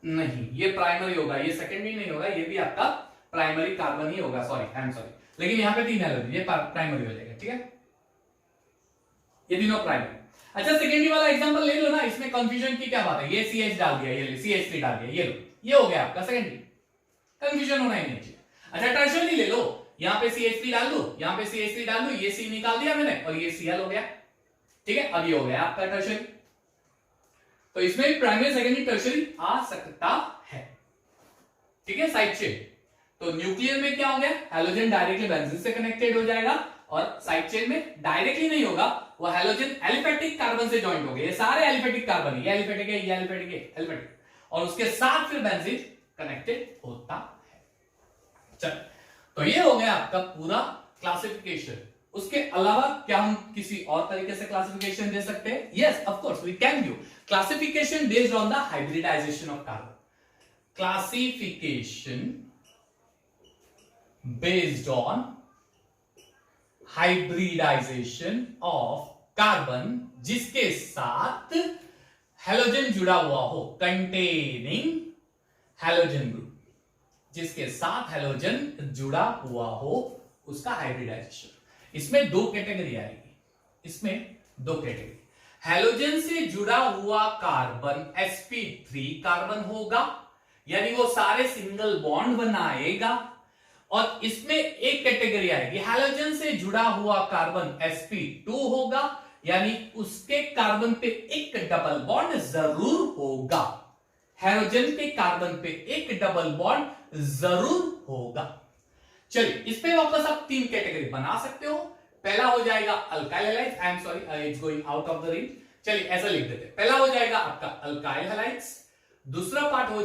नहीं ये प्राइमरी होगा, ये सेकेंडरी नहीं होगा, ये भी आपका प्राइमरी कार्बन ही होगा, सॉरी आई एम सॉरी, लेकिन यहां पे 3 हैलोजन, ये प्राइमरी हो जाएगा। ठीक है, ये तीनों प्राइमरी। अच्छा सेकेंडरी वाला एग्जांपल ले लो ना, इसमें कंफ्यूजन की क्या बात है, ये CH डाल दिया, ये CH3 डाल दिया, ये लो, ये हो गया आपका सेकेंडरी, कंफ्यूजन होना ही नहीं चाहिए। अच्छा टर्शियरी ले लो, यहां पे CH3 डाल दो, यहां पे CH3 डाल दो, ये C निकाल दिया मैंने और ये Cl हो गया। ठीक है, अब ये हो गया आपका टर्शियरी, तो इसमें भी प्राइमरी सेकेंडरी टर्शियरी आ सकता है। ठीक है, साइड चेन, तो न्यूक्लियर में क्या हो गया, हैलोजन डायरेक्टली बेंजीन से कनेक्टेड हो जाएगा, और साइड चेन में डायरेक्टली नहीं होगा, वो हैलोजन एलिफेटिक कार्बन से ज्वाइंट हो गए, ये सारे एलिफेटिक कार्बन है, ये एलिफेटिक है, ये एलिफेटिक है, एलिफेटिक, और उसके साथ फिर बेंजीन कनेक्टेड होता है। चल, तो ये हो गया आपका पूरा क्लासिफिकेशन। उसके अलावा क्या हम किसी और तरीके से क्लासिफिकेशन दे सकते हैं? Yes of course we can do classification based on the hybridization of carbon. Classification based on hybridization of carbon जिसके साथ हैलोजन जुड़ा हुआ हो, कंटेनिंग हैलोजन ग्रुप, जिसके साथ हैलोजन जुड़ा हुआ हो, उसका हाइब्रिडाइजेशन। इसमें 2 कैटेगरी आएगी, इसमें 2 कैटेगरी। हैलोजन से जुड़ा हुआ कार्बन sp3 कार्बन होगा, यानी वो सारे सिंगल बॉन्ड बनाएगा, और इसमें एक कैटेगरी आएगी, हैलोजन से जुड़ा हुआ कार्बन sp2 होगा, यानी उसके कार्बन पे एक डबल बॉन्ड जरूर होगा, हैलोजन के कार्बन पे एक डबल बॉन्ड जरूर होगा। चलिए इस पे वापस आप 3 कैटेगरी बना सकते हो। पहला हो जाएगा alkyl halides, I am sorry it's going out of the range, चलिए ऐसा लिख देते हैं। पहला हो जाएगा आपका अल्काइल हैलाइड्स, दूसरा पार्ट हो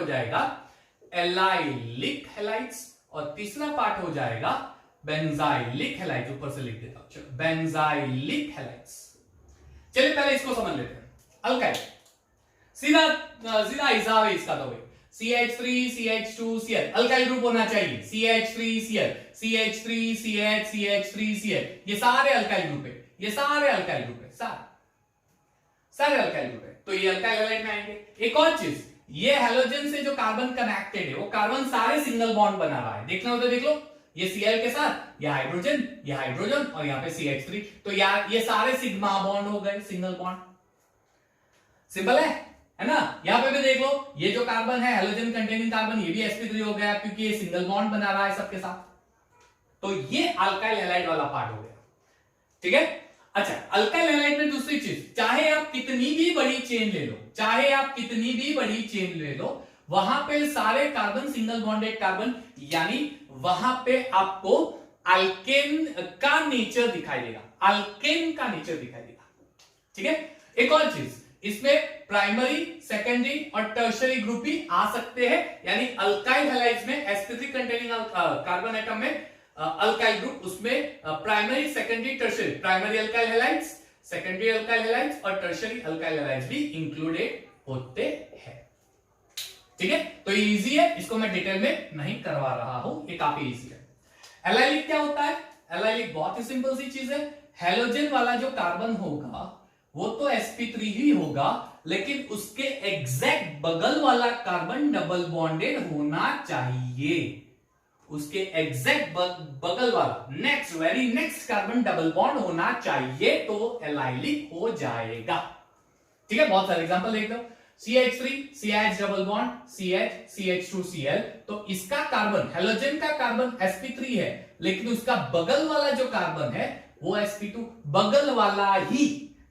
जाएगा एलाइलिक हैलाइड्स और तीसरा पार्ट हो जाएगा बेंजाइलिक हैलाइड्स। ऊपर से लिख देता हूं, चलो बेंजाइलिक हैलाइड्स। चलिए पहले इसको समझ लेते हैं। अल्काइल सीधा सीधा हिसाब है इसका, तो भाई CH3 CH2 Cl alkyl group होना चाहिए। CH3 Cl CH3 CH CH3 Cl ये सारे अल्काइल ग्रुप है, ये सारे अल्काइल ग्रुप है, सारे अल्काइल ग्रुप है, तो ये अल्काइल हैलाइड में आएंगे। एक और चीज, ये हैलोजन से जो कार्बन कनेक्टेड है वो कार्बन सारे सिंगल बॉन्ड बना रहा है। देखना हो तो देख लो, ये Cl के साथ ये हाइड्रोजन और यहाँ पे CH3, तो यार ये सारे सिग्मा बॉन्ड हो गए, सिंगल बॉन्ड। सिंपल है ना। यहां पे भी देख लो, ये जो कार्बन है हैलोजन कंटेनिंग कार्बन, ये भी sp3 हो गया क्योंकि ये सिंगल बॉन्ड बना रहा है सबके साथ। तो ये अल्काइल हैलाइड वाला पार्ट हो गया, ठीक है। अच्छा, अल्काइल हैलाइड में दूसरी चीज, चाहे आप कितनी भी बड़ी चेन ले लो, चाहे आप कितनी भी बड़ी चेन ले लो, वहां पे सारे कार्बन सिंगल बॉन्डेड कार्बन, यानी वहां पे आपको अल्केन का नेचर दिखाई देगा, अल्केन का नेचर दिखाई देगा, ठीक है। एक और चीज, इसमें प्राइमरी, सेकेंडरी और टर्शियरी ग्रुप भी आ सकते हैं, यानी अल्काइल हैलाइड्स में sp3 कंटेनिंग कार्बन एटम में अल्काइल ग्रुप, उसमें primary, secondary, tertiary, primary alkyl halides, secondary alkyl halides और टर्शियरी अल्काइल हैलाइड्स भी इंक्लूडेड होते हैं, ठीक है। तो ये इजी है, इसको मैं डिटेल में नहीं करवा रहा हूं, ये काफी इजी है। एलाइलिक क्या होता है? एलाइलिक बहुत ही सिंपल सी चीज है। हैलोजन वाला जो कार्बन होगा वो तो sp3 ही होगा, लेकिन उसके एग्जैक्ट बगल वाला कार्बन डबल बॉन्डेड होना चाहिए, उसके एग्जैक्ट बगल वाला next, very next carbon double bond होना चाहिए, तो एलाइलिक हो जाएगा, ठीक है। बहुत सारे एग्जांपल देख लो, CH3 CH double bond CH CH2 Cl, तो इसका कार्बन, हैलोजन का कार्बन sp3 है, लेकिन उसका बगल वाला जो कार्बन है वो sp2,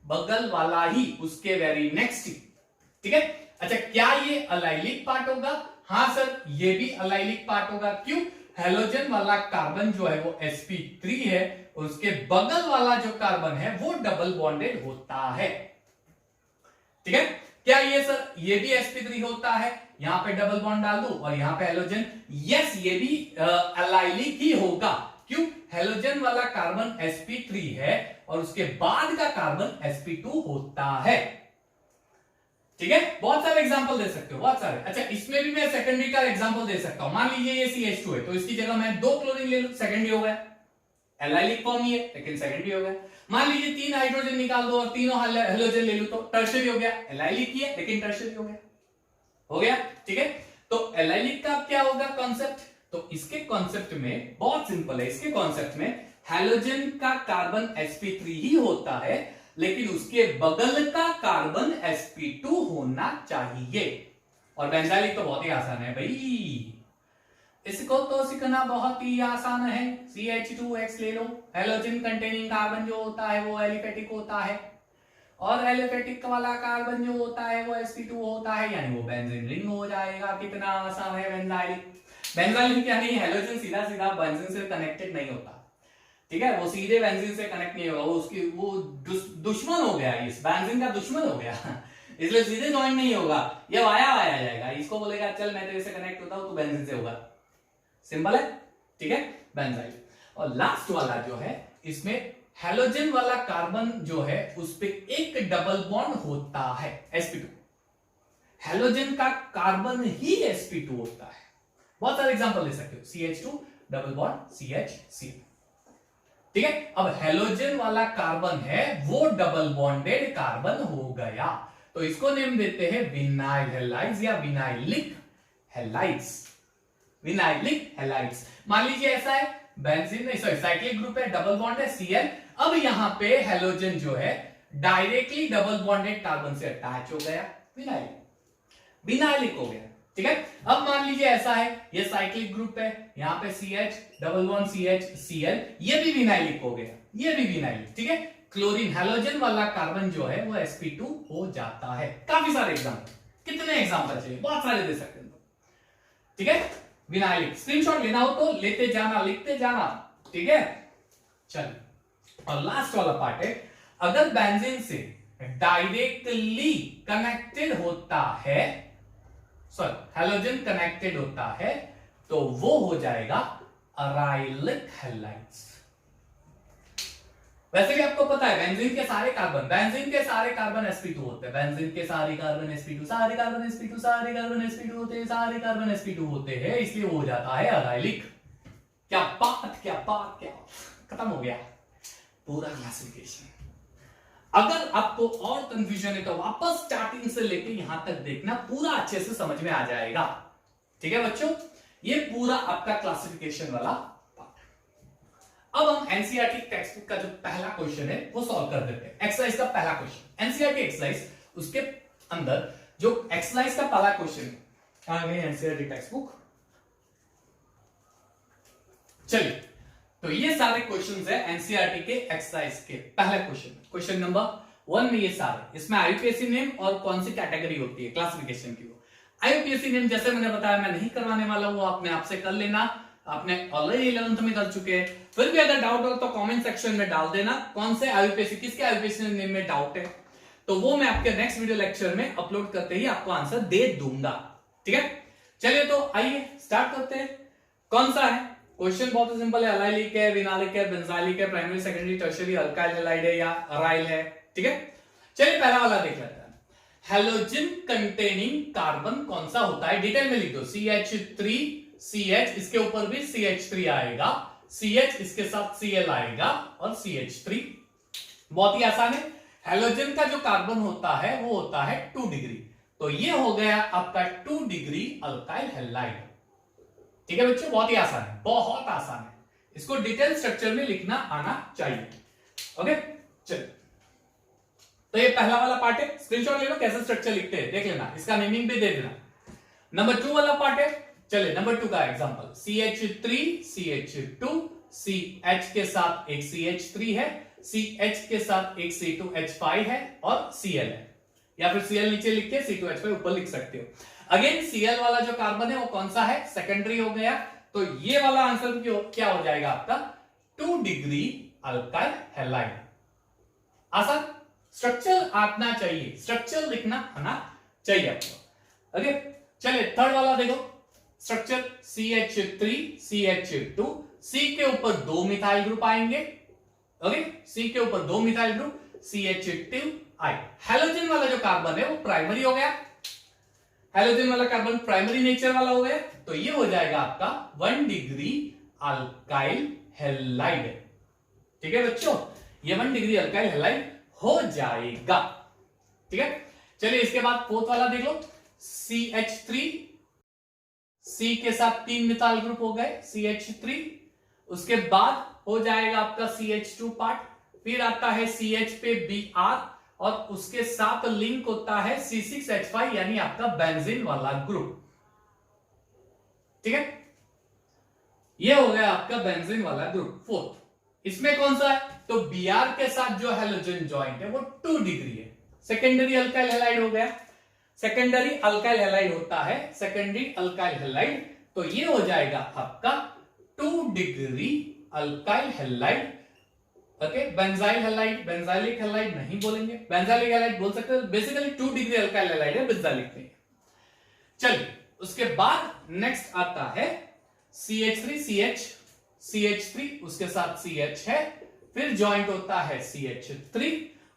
बगल वाला ही उसके वेरी नेक्स्ट, ठीक है। अच्छा, क्या ये अलाइलिक पार्ट होगा? हां सर, ये भी अलाइलिक पार्ट होगा। क्यों? हैलोजन वाला कार्बन जो है वो sp3 है, उसके बगल वाला जो कार्बन है वो डबल बॉन्डेड होता है, ठीक है। क्या ये सर, ये भी sp3 होता है, यहां पे डबल बॉन्ड डाल दो और यहां पे हैलोजन, यस ये भी अलाइलिक ही होगा। क्यों? हैलोजन वाला कार्बन sp3 है और उसके बाद का कार्बन sp2 होता है, ठीक है। बहुत सारे एग्जांपल दे सकते हो, बहुत सारे। अच्छा, इसमें भी मैं सेकेंडरी का एग्जांपल दे सकता हूं। मान लीजिए ये CH2 है, तो इसकी जगह मैं 2 क्लोरीन ले लूं, सेकेंडरी हो गया, एलाइलिक फॉर्म ही है लेकिन सेकेंडरी हो गया। मान लीजिए 3 हाइड्रोजन निकाल दो और तीनों हैलोजन ले लूं, तो टर्शियरी हो गया, एलाइलिक ही है लेकिन टर्शियरी हो गया, ठीक है। तो एलाइलिक का क्या होगा कॉन्सेप्ट? तो इसके कॉन्सेप्ट में बहुत सिंपल है, इसके कॉन्सेप्ट में हैलोजन का कार्बन sp3 ही होता है, लेकिन उसके बगल का कार्बन sp2 होना चाहिए। और बेंजाइलिक तो बहुत ही आसान है भाई, इसको तो सीखना बहुत ही आसान है। CH2X ले लो, हैलोजन कंटेनिंग कार्बन जो होता है वो एलिफेटिक होता है, और एलिफेटिक वाला कार्बन जो होता है वो sp2 होता है, यानी वो बेंजीन रिंग हो जाएगा। कितना आसान है बेंजाइलिक। बेंजाइलिक क्या नहीं, हैलोजन सीधा सीधा बेंजीन से कनेक्टेड नहीं होता, ठीक है। वो सीधे बेंजीन से कनेक्ट नहीं होगा, वो उसकी वो दुश्मन हो गया, इस बेंजीन का दुश्मन हो गया इसलिए सीधे ज्वाइन नहीं होगा, ये वाया वाया जाएगा। इसको बोलेगा चल मैं तेरे से कनेक्ट होता हूं, तो बेंजीन से होगा। सिंपल है, ठीक है, बेंजाइल। और लास्ट वाला जो है, इसमें हैलोजन वाला कार्बन जो है उस पे एक डबल बॉन्ड होता है, sp2। हैलोजन का कार्बन ही sp2 होता है। बहुत सारे एग्जांपल दे सकते हो, CH2 डबल बॉन्ड CH, ठीक है। अब हैलोजन वाला कार्बन है वो डबल बॉन्डेड कार्बन हो गया, तो इसको नेम देते हैं विनाइल हैलाइड्स या विनाइलिक हैलाइड्स, विनाइलिक हैलाइड्स। मान लीजिए ऐसा है, बेंजीन नहीं, सॉरी साइक्लिक ग्रुप है, डबल बॉन्ड है Cl, अब यहां पे हैलोजन जो है डायरेक्टली डबल बॉन्डेड कार्बन से अटैच हो गया, विनाइलिक हो गया, ठीक है। अब मान लीजिए ऐसा है, ये साइक्लिक ग्रुप है, यहां पे CH double bond CH Cl, ये भी विनाइलिक हो गया, ये भी विनाइलिक, ठीक है। क्लोरीन हैलोजन वाला कार्बन जो है वो sp2 हो जाता है। काफी सारे एग्जांपल, कितने एग्जांपल चाहिए, बहुत सारे दे सकते हैं, ठीक है। विनाइलिक स्क्रीनशॉट लेना हो तो लेते जाना, लिखते जाना, ठीक है। चलिए, और लास्ट वाला पार्ट है, अगर बेंजीन से डायरेक्टली कनेक्टेड होता है, सॉरी हैलोजन कनेक्टेड होता है तो वो हो जाएगा अराइलिक हैलाइड्स। वैसे भी आपको पता है बेंजीन के सारे कार्बन sp2 होते हैं, बेंजीन के सारे कार्बन sp2 सारे कार्बन sp2 सारे कार्बन sp2 होते हैं, सारे कार्बन sp2 होते हैं, इसलिए वो हो जाता है अराइलिक। क्या बात क्या खत्म हो गया पूरा क्लासिफिकेशन। अगर आपको और कंफ्यूजन है तो वापस स्टार्टिंग से लेके यहां तक देखना, पूरा अच्छे से समझ में आ जाएगा। ठीक है बच्चों, ये पूरा आपका क्लासिफिकेशन वाला पार्ट। अब हम एनसीईआरटी टेक्स्ट बुक का जो पहला क्वेश्चन है वो सॉल्व कर देते हैं। एक्सरसाइज का पहला क्वेश्चन, एनसीईआरटी एक्सरसाइज, उसके अंदर जो एक्सरसाइज का पहला क्वेश्चन है, कहां गई एनसीईआरटी टेक्स्ट बुक? चलिए, तो ये सारे क्वेश्चंस है एनसीईआरटी के एक्सरसाइज के पहले क्वेश्चन नंबर 1 में ये सारे, इसमें आईयूपीएसी नेम और कौन सी कैटेगरी होती है क्लासिफिकेशन की। वो आईयूपीएसी नेम जैसे मैंने बताया मैं नहीं करवाने वाला हूं, आपने आपसे कर लेना, आपने ऑलरेडी 11th में कर चुके हैं। फिर भी अगर डाउट हो तो कमेंट सेक्शन में डाल देना, कौन से आईयूपीएसी, किसके आईयूपीएसी नेम में डाउट है, तो वो मैं आपके नेक्स्ट वीडियो लेक्चर में अपलोड करते ही आपको आंसर दे दूंगा। ठीक है, चलिए तो आइए स्टार्ट करते हैं। कौन सा है क्वेश्चन? बहुत ही सिंपल है, अलाइलिक है, विनालिक है, बेंजाइलिक है, primary secondary tertiary alkyl halide है या अराइल है। ठीक है, चलिए पहला वाला देख लेते हैं। हैलोजन कंटेनिंग कार्बन कौन सा होता है? डिटेल में लिख दो, CH3CH, इसके ऊपर भी CH3 आएगा, CH इसके साथ Cl आएगा और CH3। बहुत ही आसान है। हैलोजन का जो कार्बन होता है वो होता है 2 डिग्री, तो ये हो गया आपका 2 डिग्री अल्काइल हैलाइड। ठीक है बच्चों, बहुत ही आसान है, बहुत आसान है, इसको डिटेल स्ट्रक्चर में लिखना आना चाहिए। ओके, चलिए तो ये पहला वाला पार्ट है, स्क्रीनशॉट ले लो कैसे स्ट्रक्चर लिखते हैं, देख लेना, इसका नेमिंग भी दे देना। नंबर 2 वाला पार्ट है, चलिए नंबर 2 का एग्जांपल, CH3 CH2, CH के साथ एक CH3 है, CH के साथ एक C2H5 है और Cl है, या फिर Cl नीचे लिख के C2H5 ऊपर लिख सकते हो। अगेन Cl वाला जो कार्बन है वो कौन सा है? सेकेंडरी हो गया, तो ये वाला आंसर क्या हो जाएगा आपका? 2 डिग्री अल्काइल हैलाइड। आसान, स्ट्रक्चर आना चाहिए, स्ट्रक्चर लिखना आना चाहिए आपको। ओके, चलिए थर्ड वाला देखो स्ट्रक्चर, CH3 CH2, C के ऊपर 2 मिथाइल ग्रुप आएंगे। ओके, C के ऊपर 2 मिथाइल ग्रुप, CH2I। हैलोजन वाला जो कार्बन है वो प्राइमरी हो गया, हैलोजन वाला कार्बन प्राइमरी नेचर वाला हो गया, तो ये हो जाएगा आपका 1 डिग्री अल्काइल हैलाइड। ठीक है बच्चों, ये 1 डिग्री अल्काइल हैलाइड हो जाएगा। ठीक है, चलिए इसके बाद फोर्थ वाला देख लो, CH3, C के साथ 3 मिथाइल ग्रुप हो गए, CH3, उसके बाद हो जाएगा आपका CH2 पार्ट, फिर आता है CH पे Br और उसके साथ लिंक होता है C6H5 यानी आपका बेंजीन वाला ग्रुप। ठीक है, ये हो गया आपका बेंजीन वाला ग्रुप फोर्थ। इसमें कौन सा है? तो Br के साथ जो हैलोजन जॉइंट है वो 2 डिग्री है, सेकेंडरी अल्काइल हैलाइड हो गया, सेकेंडरी अल्काइल हैलाइड होता है, सेकेंडरी अल्काइल हैलाइड, तो ये हो जाएगा आपका 2 degree alkyl halide. Okay, benzyl halide, benzylic halide नहीं बोलेंगे, बेंजाइलिक हैलाइड बोल सकते हो, बेसिकली 2 डिग्री अल्काइल हैलाइड है, बेंजाइलिक नहीं। चलिए उसके बाद नेक्स्ट आता है CH3 उसके साथ CH है, फिर जॉइंट होता है CH3,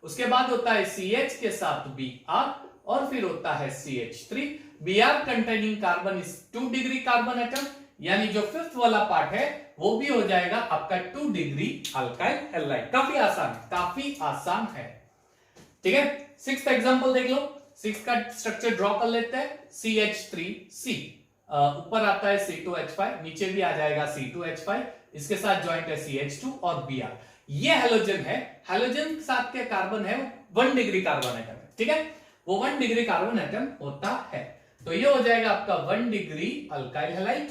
उसके बाद होता है CH के साथ Br और फिर होता है CH3। Br containing carbon is 2 degree carbon atom, यानी जो फिफ्थ वाला पार्ट है वो भी हो जाएगा आपका 2 डिग्री अल्काइल हैलाइड। काफी आसान है, काफी आसान है। ठीक है, सिक्स्थ एग्जांपल देख लो, सिक्स का स्ट्रक्चर ड्रॉ कर लेते हैं। CH3C, ऊपर आता है C2H5, नीचे भी आ जाएगा C2H5, इसके साथ ज्वाइंट है CH2 और Br। ये हैलोजन है, हैलोजन के साथ के कार्बन है 1 डिग्री कार्बन एटम है। ठीक है, वो 1 डिग्री कार्बन एटम होता है, तो ये हो जाएगा आपका 1 डिग्री अल्काइल हैलाइड।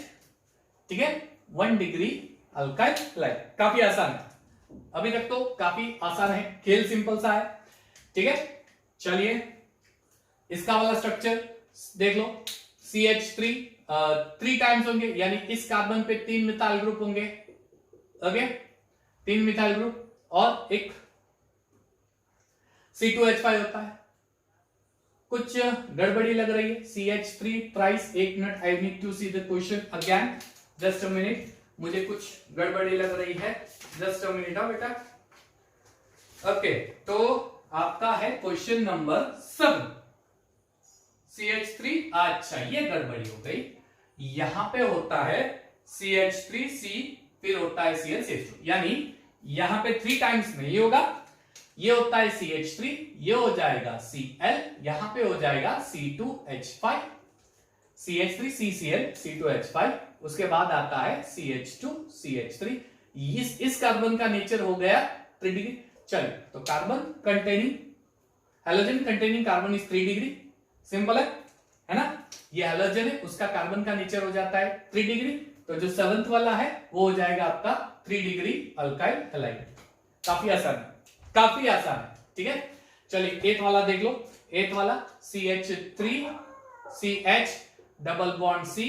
ठीक है, 1 डिग्री अल्काइल हैलाइड। काफी आसान है, अभी तक तो काफी आसान है, खेल सिंपल सा है। ठीक है, चलिए इसका वाला स्ट्रक्चर देख लो, CH3 3 टाइम्स होंगे, यानी इस कार्बन पे 3 मिथाइल ग्रुप होंगे। ओके, 3 मिथाइल ग्रुप और एक C2H5 होता है। कुछ गड़बड़ी लग रही है? CH3 thrice, 1 minute, I need to see the question again, just a minute, मुझे कुछ गड़बड़ी लग रही है, जस्ट अ मिनट बेटा। ओके, तो आपका है क्वेश्चन नंबर 7, CH3, अच्छा ये गड़बड़ी हो गई, यहां पे होता है CH3C, फिर होता है ClCH2, यानी यहां पे 3 टाइम्स नहीं होगा, ये होता है CH3, ये हो जाएगा Cl, यहां पे हो जाएगा C2H5, CH3 CCl C2H5, उसके बाद आता है CH2 CH3, इस कार्बन का नेचर हो गया 3 डिग्री। चलिए, तो carbon containing, halogen containing carbon is 3 degree, simple है ना, ये हैलोजन है, उसका कार्बन का नेचर हो जाता है 3 डिग्री, तो जो 7th वाला है वो हो जाएगा आपका 3 डिग्री अल्काइल हैलाइड। काफी आसान है, काफी आसान है, ठीक है। चलिए 8th वाला देख लो, 8th वाला CH3 CH double bond C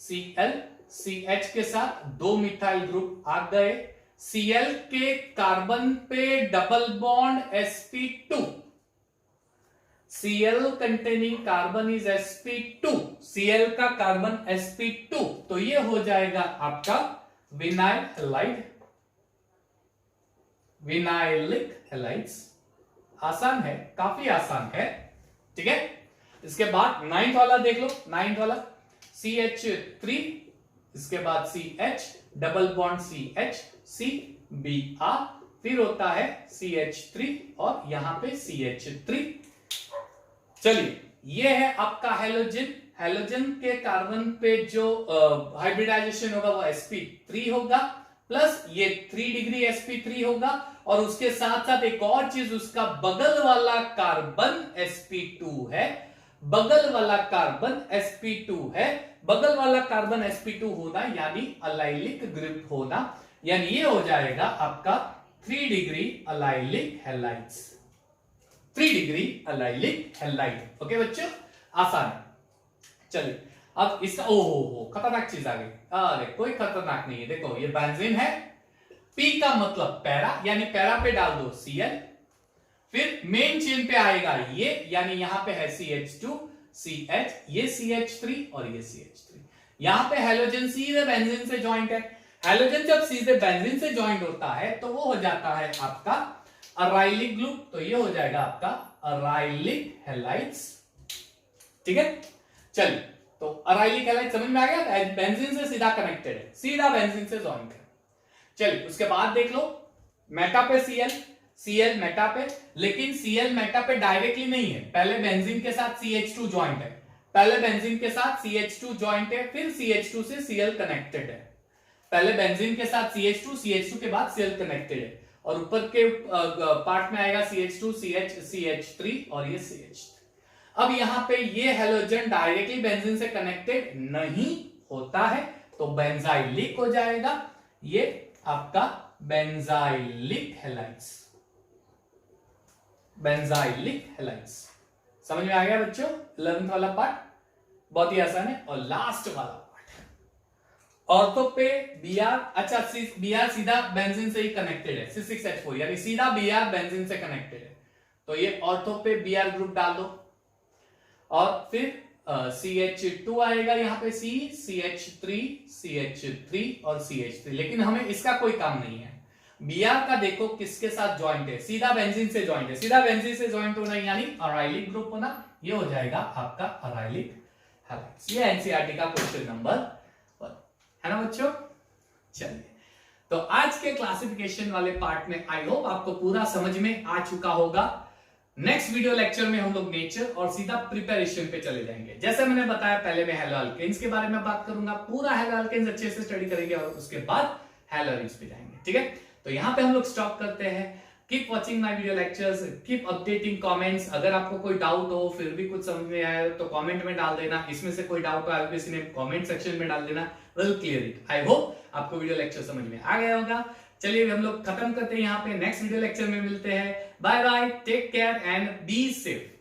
Cl, CH के साथ 2 मिथाइल ग्रुप आ गए, Cl के कार्बन पे double bond sp2, Cl containing carbon is sp2, Cl का कार्बन sp2, तो ये हो जाएगा आपका विनाइल हैलाइड, विनाइलिक हैलाइड्स। आसान है, काफी आसान है, ठीक है। इसके बाद 9th वाला देख लो, 9th वाला CH3, इसके बाद CH double bond CH CBr, फिर होता है CH3 और यहां पे CH3। चलिए, ये है आपका हैलोजन, हैलोजन के कार्बन पे जो हाइब्रिडाइजेशन होगा वो sp3 होगा, प्लस ये 3 डिग्री sp3 होगा, और उसके साथ साथ एक और चीज, उसका बगल वाला कार्बन sp2 है, बगल वाला कार्बन sp2 है, बगल वाला कार्बन sp2 होना यानी अलाइलिक ग्रुप होना, यानी ये हो जाएगा आपका 3 degree allylic halides, 3 degree allylic halide. Okay बच्चों, आसान है। चलिए, अब इसका ओहो खतरनाक चीज आ गई, अरे कोई खतरनाक नहीं है, देखो ये बेंजीन है, P का मतलब पैरा, यानी पैरा पे डाल दो Cl, फिर मेन चेन पे आएगा ये, यानी यहां पे है CH2 CH, ये CH3 और ये CH3, यहां पे हैलोजन सीधे बेंजीन से ज्वाइंट है, हैलोजन जब सीधे बेंजीन से ज्वाइंट होता है तो वो हो जाता है आपका अराइलिक ग्रुप, तो ये हो जाएगा आपका अराइलिक हैलाइड्स, ठीक है। चलिए, तो अराइलिक हैलाइड समझ में आ गया, बेंजीन से सीधा कनेक्टेड है, सीधा बेंजीन से ज्वाइंट है। चलिए, उसके बाद देख लो, मेटा पे Cl मेटा पे, लेकिन Cl मेटा पे डायरेक्टली नहीं है, पहले बेंजीन के साथ CH2 ज्वाइंट है, पहले बेंजीन के साथ CH2 ज्वाइंट है, फिर CH2 से Cl कनेक्टेड है, पहले बेंजीन के साथ CH2 के बाद Cl कनेक्टेड है, और ऊपर के पार्ट में आएगा CH2 CH CH3 और ये CH3। अब यहां पे ये हैलोजन डायरेक्टली बेंजीन से कनेक्टेड नहीं होता है, तो बेंजाइलिक हो जाएगा, ये आपका बेंजाइलिक हैलाइड्स, बेंजाइलिक हैलाइड्स। समझ में आ गया बच्चों? 11th वाला पार्ट बहुत ही आसान है। और लास्ट वाला पार्ट, ऑर्थो पे Br, अच्छा Br सीधा बेंजीन से ही कनेक्टेड है, C6H4, यानी सीधा Br बेंजीन से कनेक्टेड है, तो ये ऑर्थो पे Br ग्रुप डाल दो, और फिर CH2 आएगा यहां पे C, CH3 और CH3, लेकिन हमें इसका कोई काम नहीं है। Br का देखो किसके साथ ज्वाइंट है, सीधा बेंजीन से ज्वाइंट है, सीधा बेंजीन से ज्वाइंट होना यानी अराइलिक ग्रुप होना, ये हो जाएगा आपका अराइलिक हैलाइड्स। ये एनसीईआरटी का क्वेश्चन नंबर 1 है ना बच्चों। चलिए, तो आज के क्लासिफिकेशन वाले पार्ट में आई होप आपको पूरा समझ में आ चुका होगा। नेक्स्ट वीडियो लेक्चर में हम लोग नेचर और सीधा प्रिपरेशन पे चले जाएंगे। जैसे मैंने बताया, पहले मैं हैलो अल्केन्स के बारे में बात करूंगा, पूरा हैलो अल्केन्स अच्छे से स्टडी करेंगे, और उसके बाद हैलोरिन्स पे जाएंगे, ठीक है। तो यहां पे हम लोग स्टॉप करते हैं। Keep watching my video lectures, keep updating comments. अगर आपको कोई डाउट हो, फिर भी कुछ समझ में आया तो कमेंट में डाल देना, इसमें से कोई डाउट हो आलवेज इन्हें कमेंट सेक्शन में डाल देना, will clear it. I hope आपको वीडियो लेक्चर समझ में आ गया होगा। चलिए हम लोग खत्म करते हैं यहाँ पे, नेक्स्ट वीडियो लेक्चर में मिलते हैं। Bye bye, take care and be safe.